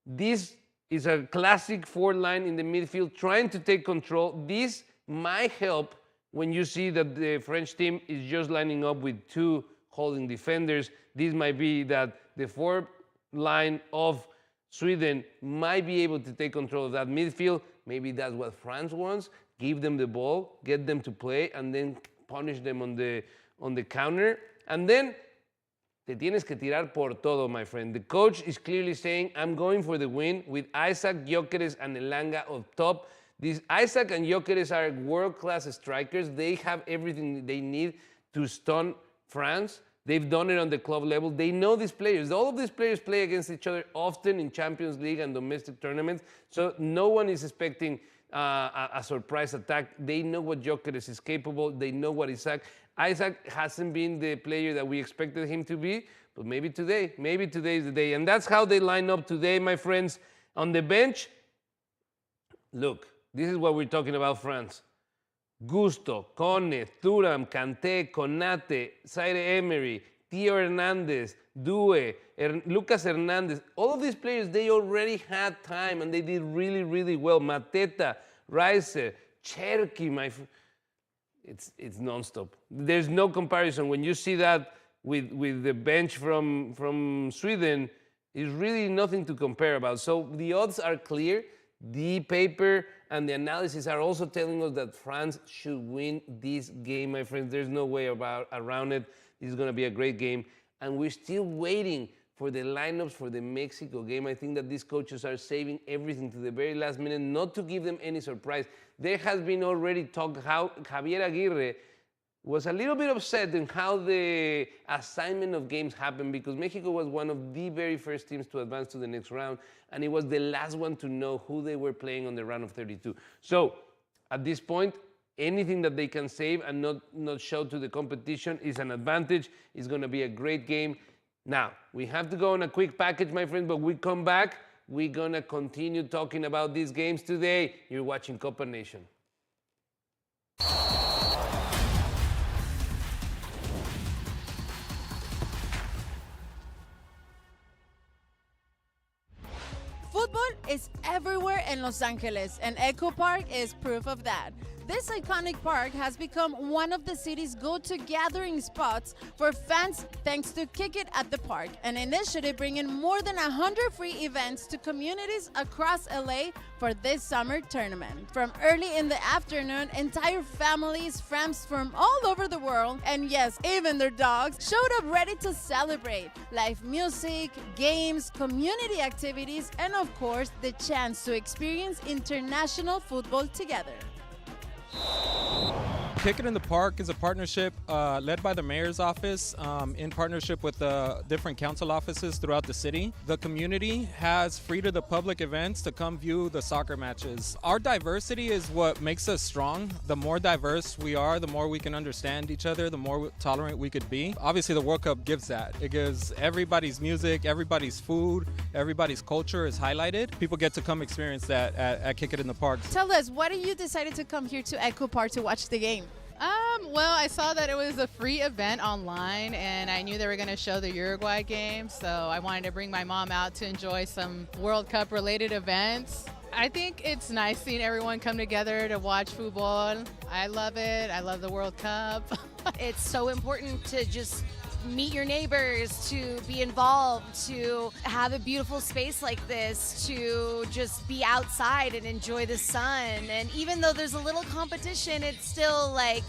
This is a classic four line in the midfield, trying to take control. This might help when you see that the French team is just lining up with two holding defenders. This might be that the fourth line of Sweden might be able to take control of that midfield. Maybe that's what France wants. Give them the ball, get them to play, and then punish them on the counter. And then te tienes que tirar por todo, my friend. The coach is clearly saying, I'm going for the win with Isaac, Gyökeres, and Elanga up top. These Isaac and Gyökeres are world-class strikers. They have everything they need to stun France. They've done it on the club level. They know these players. All of these players play against each other often in Champions League and domestic tournaments. So no one is expecting a surprise attack. They know what Gyökeres is capable. They know what Isaac hasn't been the player that we expected him to be, but maybe today is the day. And that's how they line up today, my friends. On the bench, look, this is what we're talking about France. Gusto, Kone, Thuram, Kanté, Konate, Zaire Emery, Theo Hernandez, Due, Lucas Hernandez. All of these players, they already had time and they did really, really well. Mateta, Reiser, Cherki, it's nonstop. There's no comparison. When you see that with the bench from Sweden, it's really nothing to compare about. So the odds are clear. The paper and the analysis are also telling us that France should win this game, my friends. There's no way around it. This is going to be a great game. And we're still waiting for the lineups for the Mexico game. I think that these coaches are saving everything to the very last minute, not to give them any surprise. There has been already talk how Javier Aguirre was a little bit upset in how the assignment of games happened, because Mexico was one of the very first teams to advance to the next round, and it was the last one to know who they were playing on the round of 32. So at this point, anything that they can save and not show to the competition is an advantage. It's going to be a great game. Now, we have to go on a quick package, my friend, but we come back, we're going to continue talking about these games today. You're watching CopaNation. Football is everywhere in Los Angeles, and Echo Park is proof of that. This iconic park has become one of the city's go-to gathering spots for fans thanks to Kick It at the Park, an initiative bringing more than 100 free events to communities across LA for this summer tournament. From early in the afternoon, entire families, friends from all over the world, and yes, even their dogs, showed up ready to celebrate. Live music, games, community activities, and of course, the chance to experience international football together. Kick It in the Park is a partnership led by the mayor's office in partnership with different council offices throughout the city. The community has free to the public events to come view the soccer matches. Our diversity is what makes us strong. The more diverse we are, the more we can understand each other, the more tolerant we could be. Obviously, the World Cup gives that. It gives everybody's music, everybody's food, everybody's culture is highlighted. People get to come experience that at Kick It in the Park. Tell us, why did you decide to come here to Echo Park to watch the game? Well, I saw that it was a free event online, and I knew they were going to show the Uruguay game, so I wanted to bring my mom out to enjoy some World Cup related events. I think it's nice seeing everyone come together to watch Futbol. I love it. I love the World Cup. It's so important to just meet your neighbors, to be involved, to have a beautiful space like this, to just be outside and enjoy the sun. And even though there's a little competition, it's still like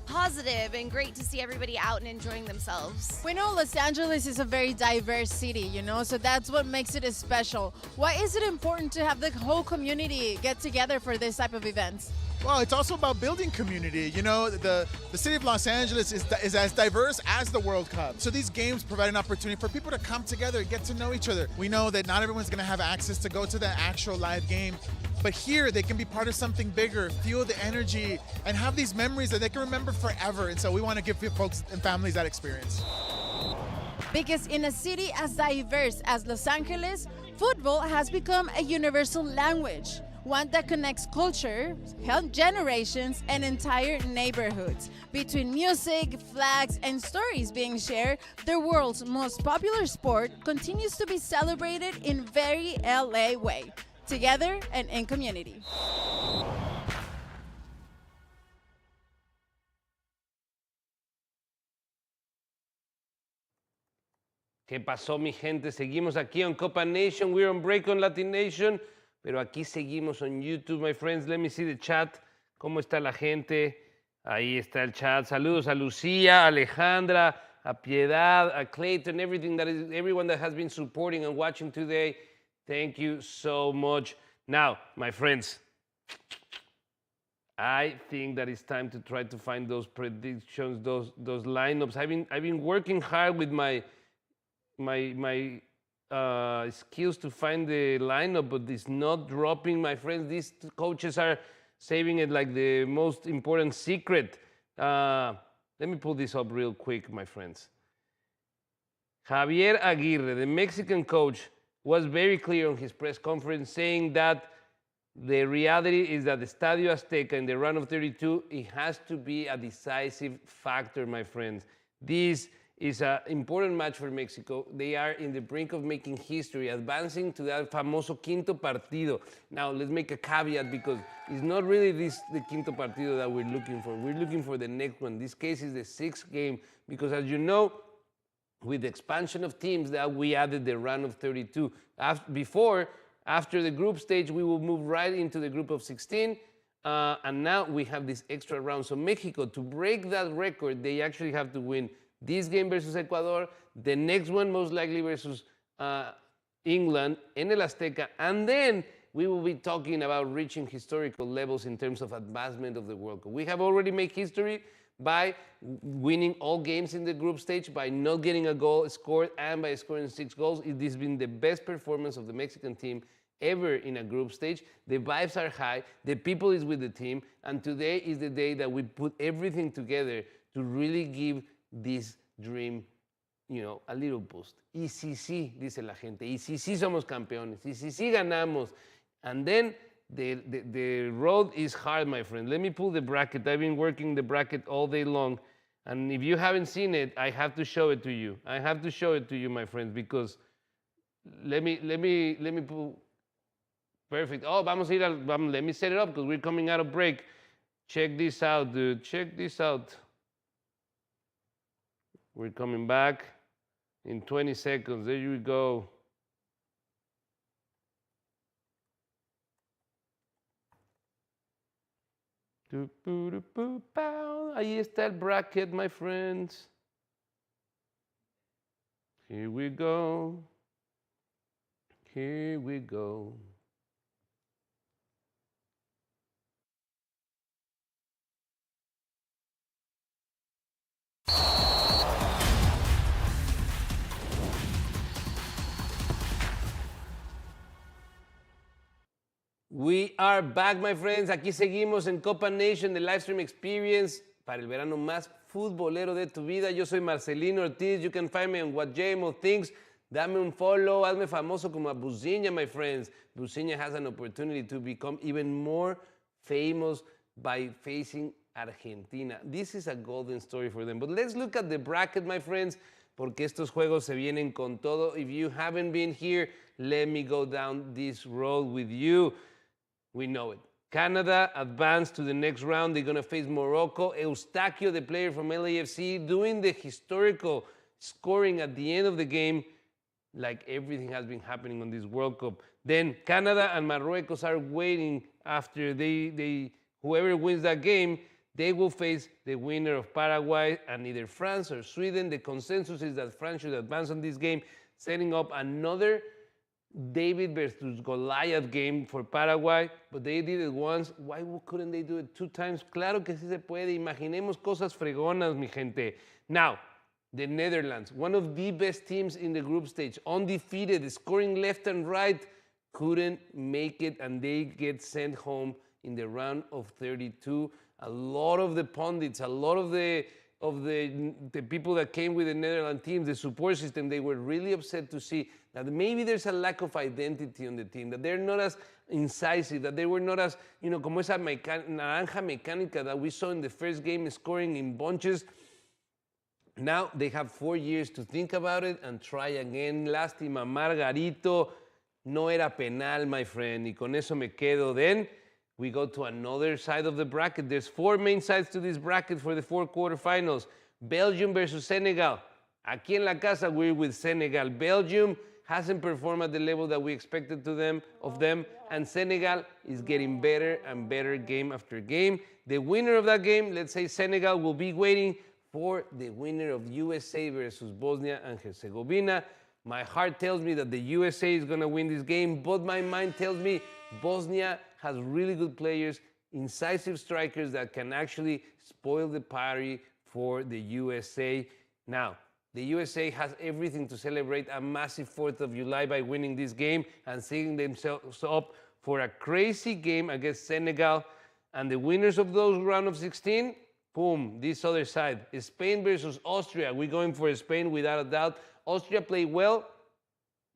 positive and great to see everybody out and enjoying themselves. We know Los Angeles is a very diverse city, you know, so that's what makes it special. Why is it important to have the whole community get together for this type of events? Well, it's also about building community. You know, the city of Los Angeles is as diverse as the World Cup. So these games provide an opportunity for people to come together and get to know each other. We know that not everyone's going to have access to go to the actual live game, but here they can be part of something bigger, feel the energy, and have these memories that they can remember forever. And so we want to give folks and families that experience. Because in a city as diverse as Los Angeles, football has become a universal language. One that connects culture, generations, and entire neighborhoods. Between music, flags, and stories being shared, the world's most popular sport continues to be celebrated in very LA way, together and in community. ¿Qué pasó, mi gente? Seguimos aquí on CopaNation. We're on break on LatiNation. Pero aquí seguimos on YouTube, my friends. Let me see the chat. ¿Cómo está la gente? Ahí está el chat. Saludos a Lucía, a Alejandra, a Piedad, a Clayton, everyone that has been supporting and watching today. Thank you so much. Now, my friends, I think that it's time to try to find those predictions, those lineups. I've been working hard with my skills to find the lineup, but it's not dropping, my friends. These coaches are saving it like the most important secret. Let me pull this up real quick, my friends. Javier Aguirre, the Mexican coach, was very clear on his press conference saying that the reality is that the Estadio Azteca in the round of 32, it has to be a decisive factor, my friends. This is an important match for Mexico. They are in the brink of making history, advancing to that famoso quinto partido. Now, let's make a caveat because it's not really the quinto partido that we're looking for. We're looking for the next one. This case is the sixth game because, as you know, with the expansion of teams that we added the round of 32. After the group stage, we will move right into the group of 16. And now we have this extra round. So Mexico, to break that record, they actually have to win this game versus Ecuador, the next one most likely versus England in El Azteca, and then we will be talking about reaching historical levels in terms of advancement of the World Cup. We have already made history by winning all games in the group stage, by not getting a goal scored, and by scoring 6 goals. It has been the best performance of the Mexican team ever in a group stage. The vibes are high, the people is with the team, and today is the day that we put everything together to really give this dream, you know, a little boost. Y si sí, dice la gente, y si sí somos campeones, y si sí ganamos. And then the road is hard, my friend. Let me pull the bracket. I've been working the bracket all day long. And if you haven't seen it, I have to show it to you. I have to show it to you, my friends, because let me pull. Perfect. Oh, let me set it up because we're coming out of break. Check this out, dude. Check this out. We're coming back in 20 seconds. There you go. Ahí está el bracket, my friends. Here we go. Here we go. We are back, my friends. Aquí seguimos en CopaNation, the livestream experience para el verano más futbolero de tu vida. Yo soy Marcelino Ortiz. You can find me on What JMO Thinks. Dame un follow. Hazme famoso como a Buziña, my friends. Buziña has an opportunity to become even more famous by facing Argentina. This is a golden story for them. But let's look at the bracket, my friends, porque estos juegos se vienen con todo. If you haven't been here, let me go down this road with you. We know it. Canada advanced to the next round. They're going to face Morocco. Eustaquio, the player from LAFC, doing the historical scoring at the end of the game, like everything has been happening on this World Cup. Then Canada and Marruecos are waiting after whoever wins that game, they will face the winner of Paraguay and either France or Sweden. The consensus is that France should advance on this game, setting up another David versus Goliath game for Paraguay, but they did it once. Why couldn't they do it 2 times? Claro que sí se puede. Imaginemos cosas fregonas, mi gente. Now, the Netherlands, one of the best teams in the group stage, undefeated, scoring left and right, couldn't make it, and they get sent home in the round of 32. A lot of the pundits, a lot of the people that came with the Netherlands teams, the support system, they were really upset to see that maybe there's a lack of identity on the team, that they're not as incisive, that they were not as, como esa naranja mecánica that we saw in the first game, scoring in bunches. Now they have 4 years to think about it and try again. Lástima, Margarito, no era penal, my friend, y con eso me quedo. Then we go to another side of the bracket. There's 4 main sides to this bracket for the 4 quarterfinals. Belgium versus Senegal. Aquí en la casa, we're with Senegal. Belgium hasn't performed at the level that we expected of them, and Senegal is getting better and better game after game. The winner of that game, let's say Senegal, will be waiting for the winner of USA versus Bosnia and Herzegovina. My heart tells me that the USA is going to win this game, but my mind tells me Bosnia has really good players, incisive strikers that can actually spoil the party for the USA. Now, the USA has everything to celebrate a massive 4th of July by winning this game and setting themselves up for a crazy game against Senegal. And the winners of those round of 16, boom, this other side. Spain versus Austria. We're going for Spain without a doubt. Austria played well,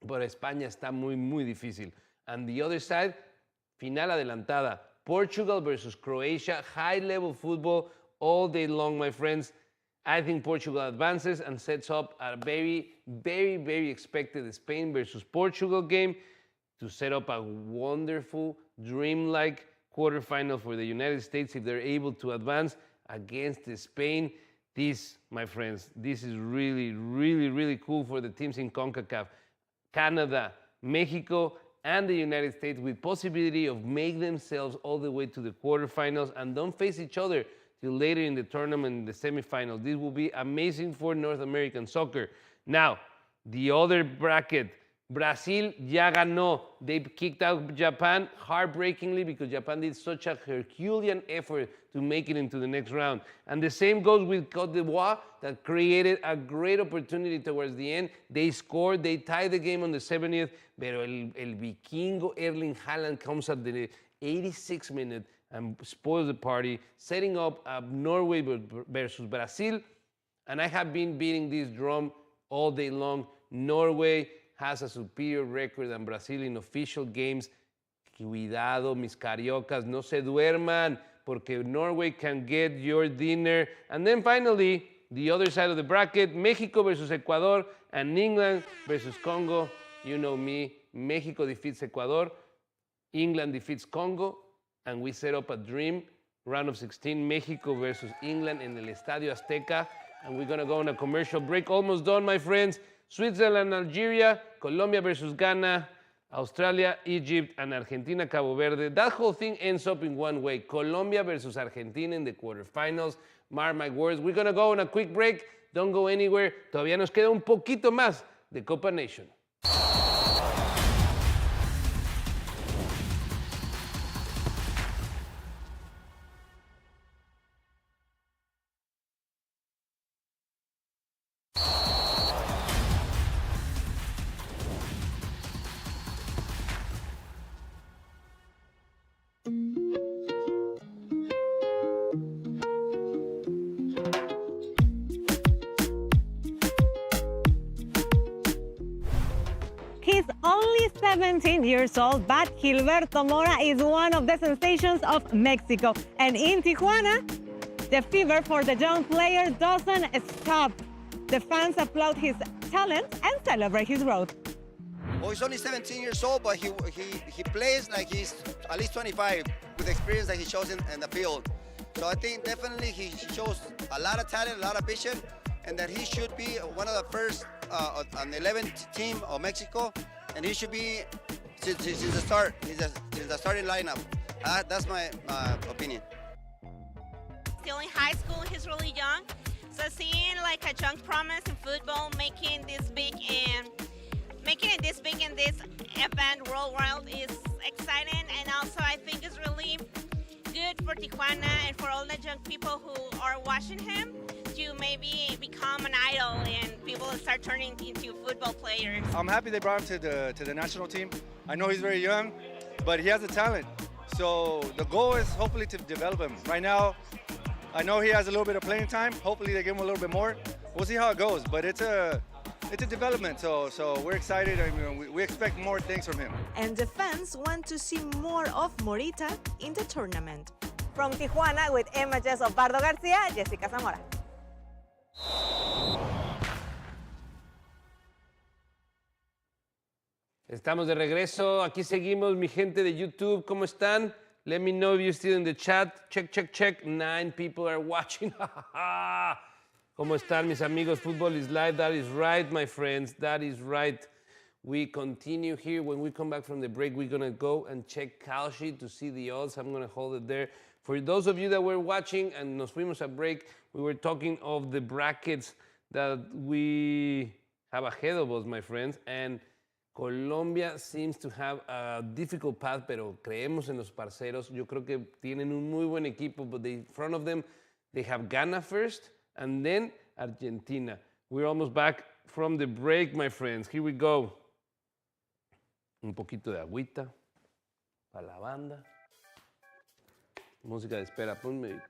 but España está muy, muy difícil. And the other side, final adelantada. Portugal versus Croatia. High-level football all day long, my friends. I think Portugal advances and sets up a very, very, very expected Spain versus Portugal game to set up a wonderful, dreamlike quarterfinal for the United States if they're able to advance against Spain. This, my friends, this is really, really, really cool for the teams in CONCACAF. Canada, Mexico, and the United States with possibility of make themselves all the way to the quarterfinals and don't face each other till later in the tournament, in the semifinals. This will be amazing for North American soccer. Now, the other bracket, Brazil ya ganó. They kicked out Japan heartbreakingly because Japan did such a Herculean effort to make it into the next round. And the same goes with Côte d'Ivoire that created a great opportunity towards the end. They scored, they tied the game on the 70th, pero el vikingo Erling Haaland comes at the 86th minute and spoils the party, setting up Norway versus Brazil. And I have been beating this drum all day long. Norway has a superior record than Brazil in official games. Cuidado, mis cariocas, no se duerman, porque Norway can get your dinner. And then finally, the other side of the bracket, Mexico versus Ecuador and England versus Congo. You know me, Mexico defeats Ecuador, England defeats Congo, and we set up a dream round of 16, Mexico versus England in el Estadio Azteca. And we're going to go on a commercial break. Almost done, my friends. Switzerland, Algeria, Colombia versus Ghana, Australia, Egypt, and Argentina, Cabo Verde. That whole thing ends up in one way. Colombia versus Argentina in the quarterfinals. Mark my words. We're going to go on a quick break. Don't go anywhere. Todavía nos queda un poquito más de CopaNation. He's only 17 years old, but Gilberto Mora is one of the sensations of Mexico. And in Tijuana, The fever for the young player doesn't stop. The fans applaud his talent and celebrate his growth. Well, he's only 17 years old, but he plays like he's at least 25 with the experience that he shows in the field. So I think definitely he shows a lot of talent, a lot of vision, and that he should be one of the first on the 11th team of Mexico, and he should be since the start. He's the starting lineup. That's my opinion. Still in high school, he's really young. So seeing like a young promise in football, making it this big in this event worldwide is exciting, and also I think it's really good for Tijuana and for all the young people who are watching him to maybe become an idol and people start turning into football players. I'm happy they brought him to the national team. I know he's very young, but he has the talent. So the goal is hopefully to develop him. Right now, I know he has a little bit of playing time. Hopefully they give him a little bit more. We'll see how it goes, but it's a development, so we're excited. I mean, we expect more things from him. And the fans want to see more of Morita in the tournament. From Tijuana with images of Pardo Garcia, Jessica Zamora. Estamos de regreso. Aquí seguimos, mi gente de YouTube. ¿Cómo están? Let me know if you're still in the chat. Check. 9 people are watching. ¿Cómo están, mis amigos? Football is live. That is right, my friends. That is right. We continue here. When we come back from the break, we're going to go and check Kalshi to see the odds. I'm going to hold it there. For those of you that were watching and nos fuimos a break, we were talking of the brackets that we have ahead of us, my friends. And Colombia seems to have a difficult path, pero creemos en los parceros. Yo creo que tienen un muy buen equipo, but in front of them, they have Ghana first, and then Argentina. We're almost back from the break, my friends. Here we go. Un poquito de agüita para la banda. Música de espera, ponme.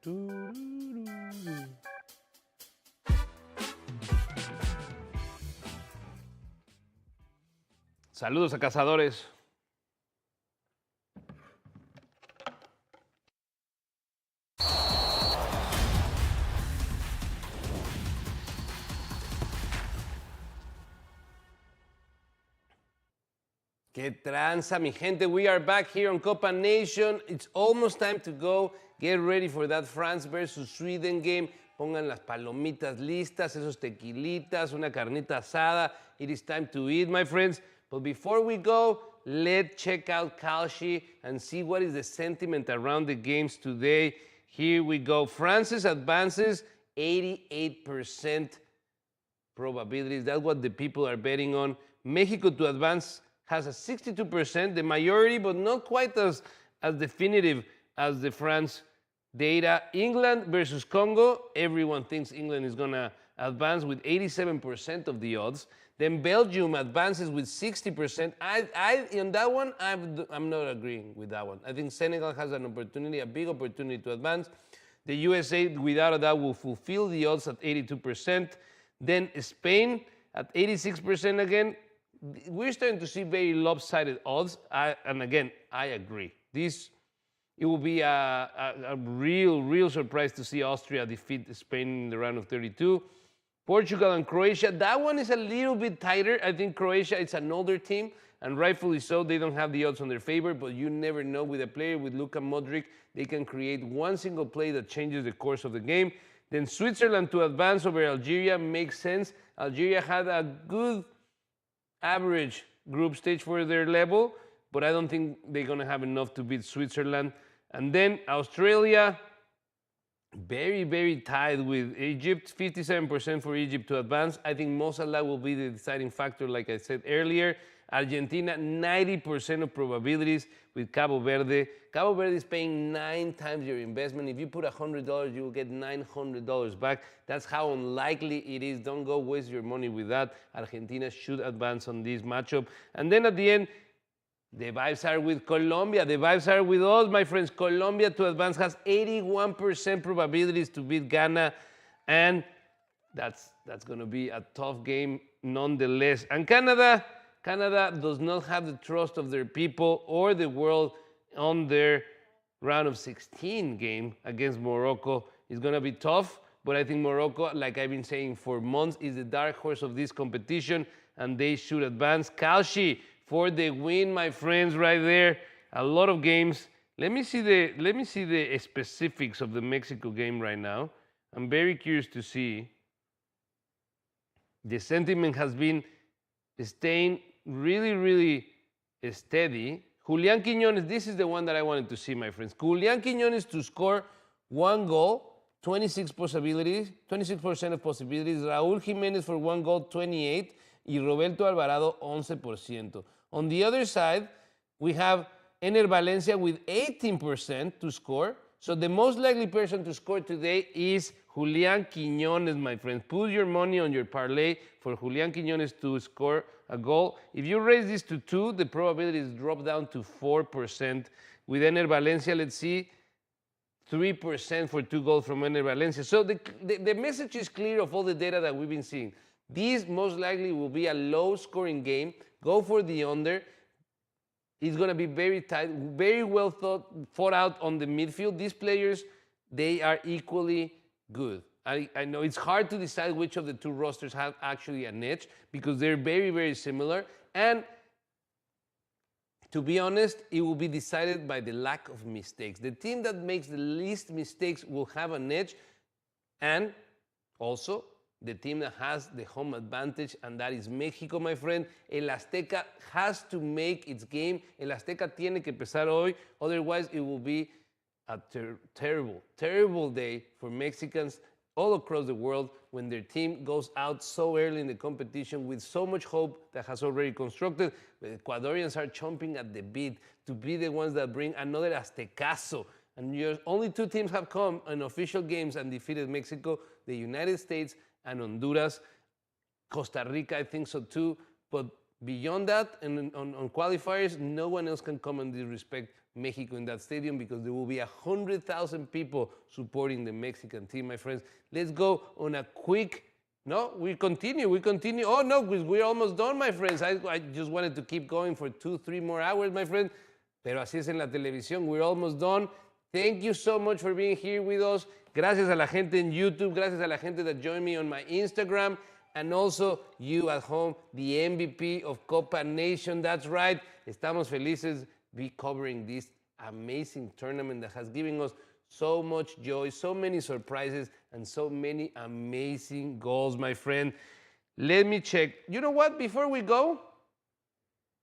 Saludos a cazadores. Qué tranza, mi gente. We are back here on CopaNation. It's almost time to go. Get ready for that France versus Sweden game. Pongan las palomitas listas, esos tequilitas, una carnita asada. It is time to eat, my friends. But before we go, let's check out Kalshi and see what is the sentiment around the games today. Here we go. France's advances, 88% probabilities. That's what the people are betting on. Mexico to advance has a 62%, the majority, but not quite as definitive as the France data. England versus Congo, everyone thinks England is going to advance with 87% of the odds. Then Belgium advances with 60%. In that one, I'm not agreeing with that one. I think Senegal has an opportunity, a big opportunity to advance. The USA, without a doubt, will fulfill the odds at 82%. Then Spain at 86% again. We're starting to see very lopsided odds. And again, I agree. It will be a real surprise to see Austria defeat Spain in the round of 32. Portugal and Croatia, that one is a little bit tighter. I think Croatia, it's an older team, and rightfully so. They don't have the odds on their favor, but you never know. With a player with Luka Modric, they can create one single play that changes the course of the game. Then Switzerland to advance over Algeria makes sense. Algeria had a good average group stage for their level, but I don't think they're going to have enough to beat Switzerland. And then Australia, very tied with Egypt. 57% for Egypt to advance. I think Mo Salah will be the deciding factor, like I said earlier. Argentina, 90% of probabilities with Cabo Verde. Cabo Verde is paying 9 times your investment. If you put $100, you will get $900 back. That's how unlikely it is. Don't go waste your money with that. Argentina should advance on this matchup. And then at the end, the vibes are with Colombia. The vibes are with us, my friends. Colombia to advance has 81% probabilities to beat Ghana. And that's going to be a tough game nonetheless. And Canada does not have the trust of their people or the world on their round of 16 game against Morocco. is going to be tough, but I think Morocco, like I've been saying for months, is the dark horse of this competition, and they should advance. Kalshi for the win, my friends, right there. A lot of games. Let me see the specifics of the Mexico game right now. I'm very curious to see. The sentiment has been staying really, really steady. Julián Quiñones, this is the one that I wanted to see, my friends. Julián Quiñones to score 1 goal, 26 possibilities, 26% of possibilities. Raúl Jiménez for 1 goal, 28. Y Roberto Alvarado, 11%. On the other side, we have Ener Valencia with 18% to score. So the most likely person to score today is Julián Quiñones, my friends. Put your money on your parlay for Julián Quiñones to score a goal. If you raise this to 2, the probabilities drop down to 4%. With Ener Valencia, let's see, 3% for 2 goals from Ener Valencia. So the message is clear of all the data that we've been seeing. This most likely will be a low-scoring game. Go for the under. It's going to be very tight, very well thought out on the midfield. These players, they are equally good. I know it's hard to decide which of the two rosters have actually an edge because they're very, very similar. And to be honest, it will be decided by the lack of mistakes. The team that makes the least mistakes will have an edge. And also, the team that has the home advantage, and that is Mexico, my friend. El Azteca has to make its game. El Azteca tiene que empezar hoy. Otherwise, it will be a terrible, terrible day for Mexicans all across the world when their team goes out so early in the competition with so much hope that has already constructed. The Ecuadorians are chomping at the bit to be the ones that bring another Aztecazo. And only 2 teams have come in official games and defeated Mexico, the United States and Honduras. Costa Rica, I think so too. But beyond that, and on qualifiers, no one else can come and disrespect Mexico in that stadium because there will be 100,000 people supporting the Mexican team, my friends. Let's go on a quick... No, we continue. Oh, no, we're almost done, my friends. I just wanted to keep going for 2-3 more hours, my friend. Pero así es en la televisión. We're almost done. Thank you so much for being here with us. Gracias a la gente en YouTube. Gracias a la gente that joined me on my Instagram. And also you at home, the MVP of CopaNation. That's right. Estamos felices be covering this amazing tournament that has given us so much joy, so many surprises, and so many amazing goals, my friend. Let me check. You know what? Before we go,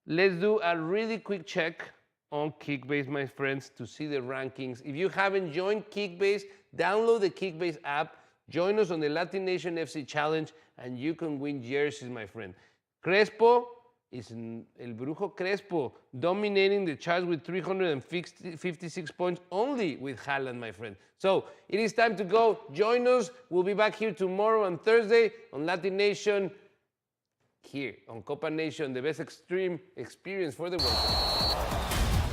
let's do a really quick check on Kickbase, my friends, to see the rankings. If you haven't joined Kickbase, download the Kickbase app, join us on the LatiNation FC Challenge, and you can win jerseys, my friend. Crespo is El Brujo Crespo, dominating the charts with 356 points only with Haaland, my friend. So it is time to go. Join us. We'll be back here tomorrow on Thursday on LatiNation, here on CopaNation, the best extreme experience for the World Cup.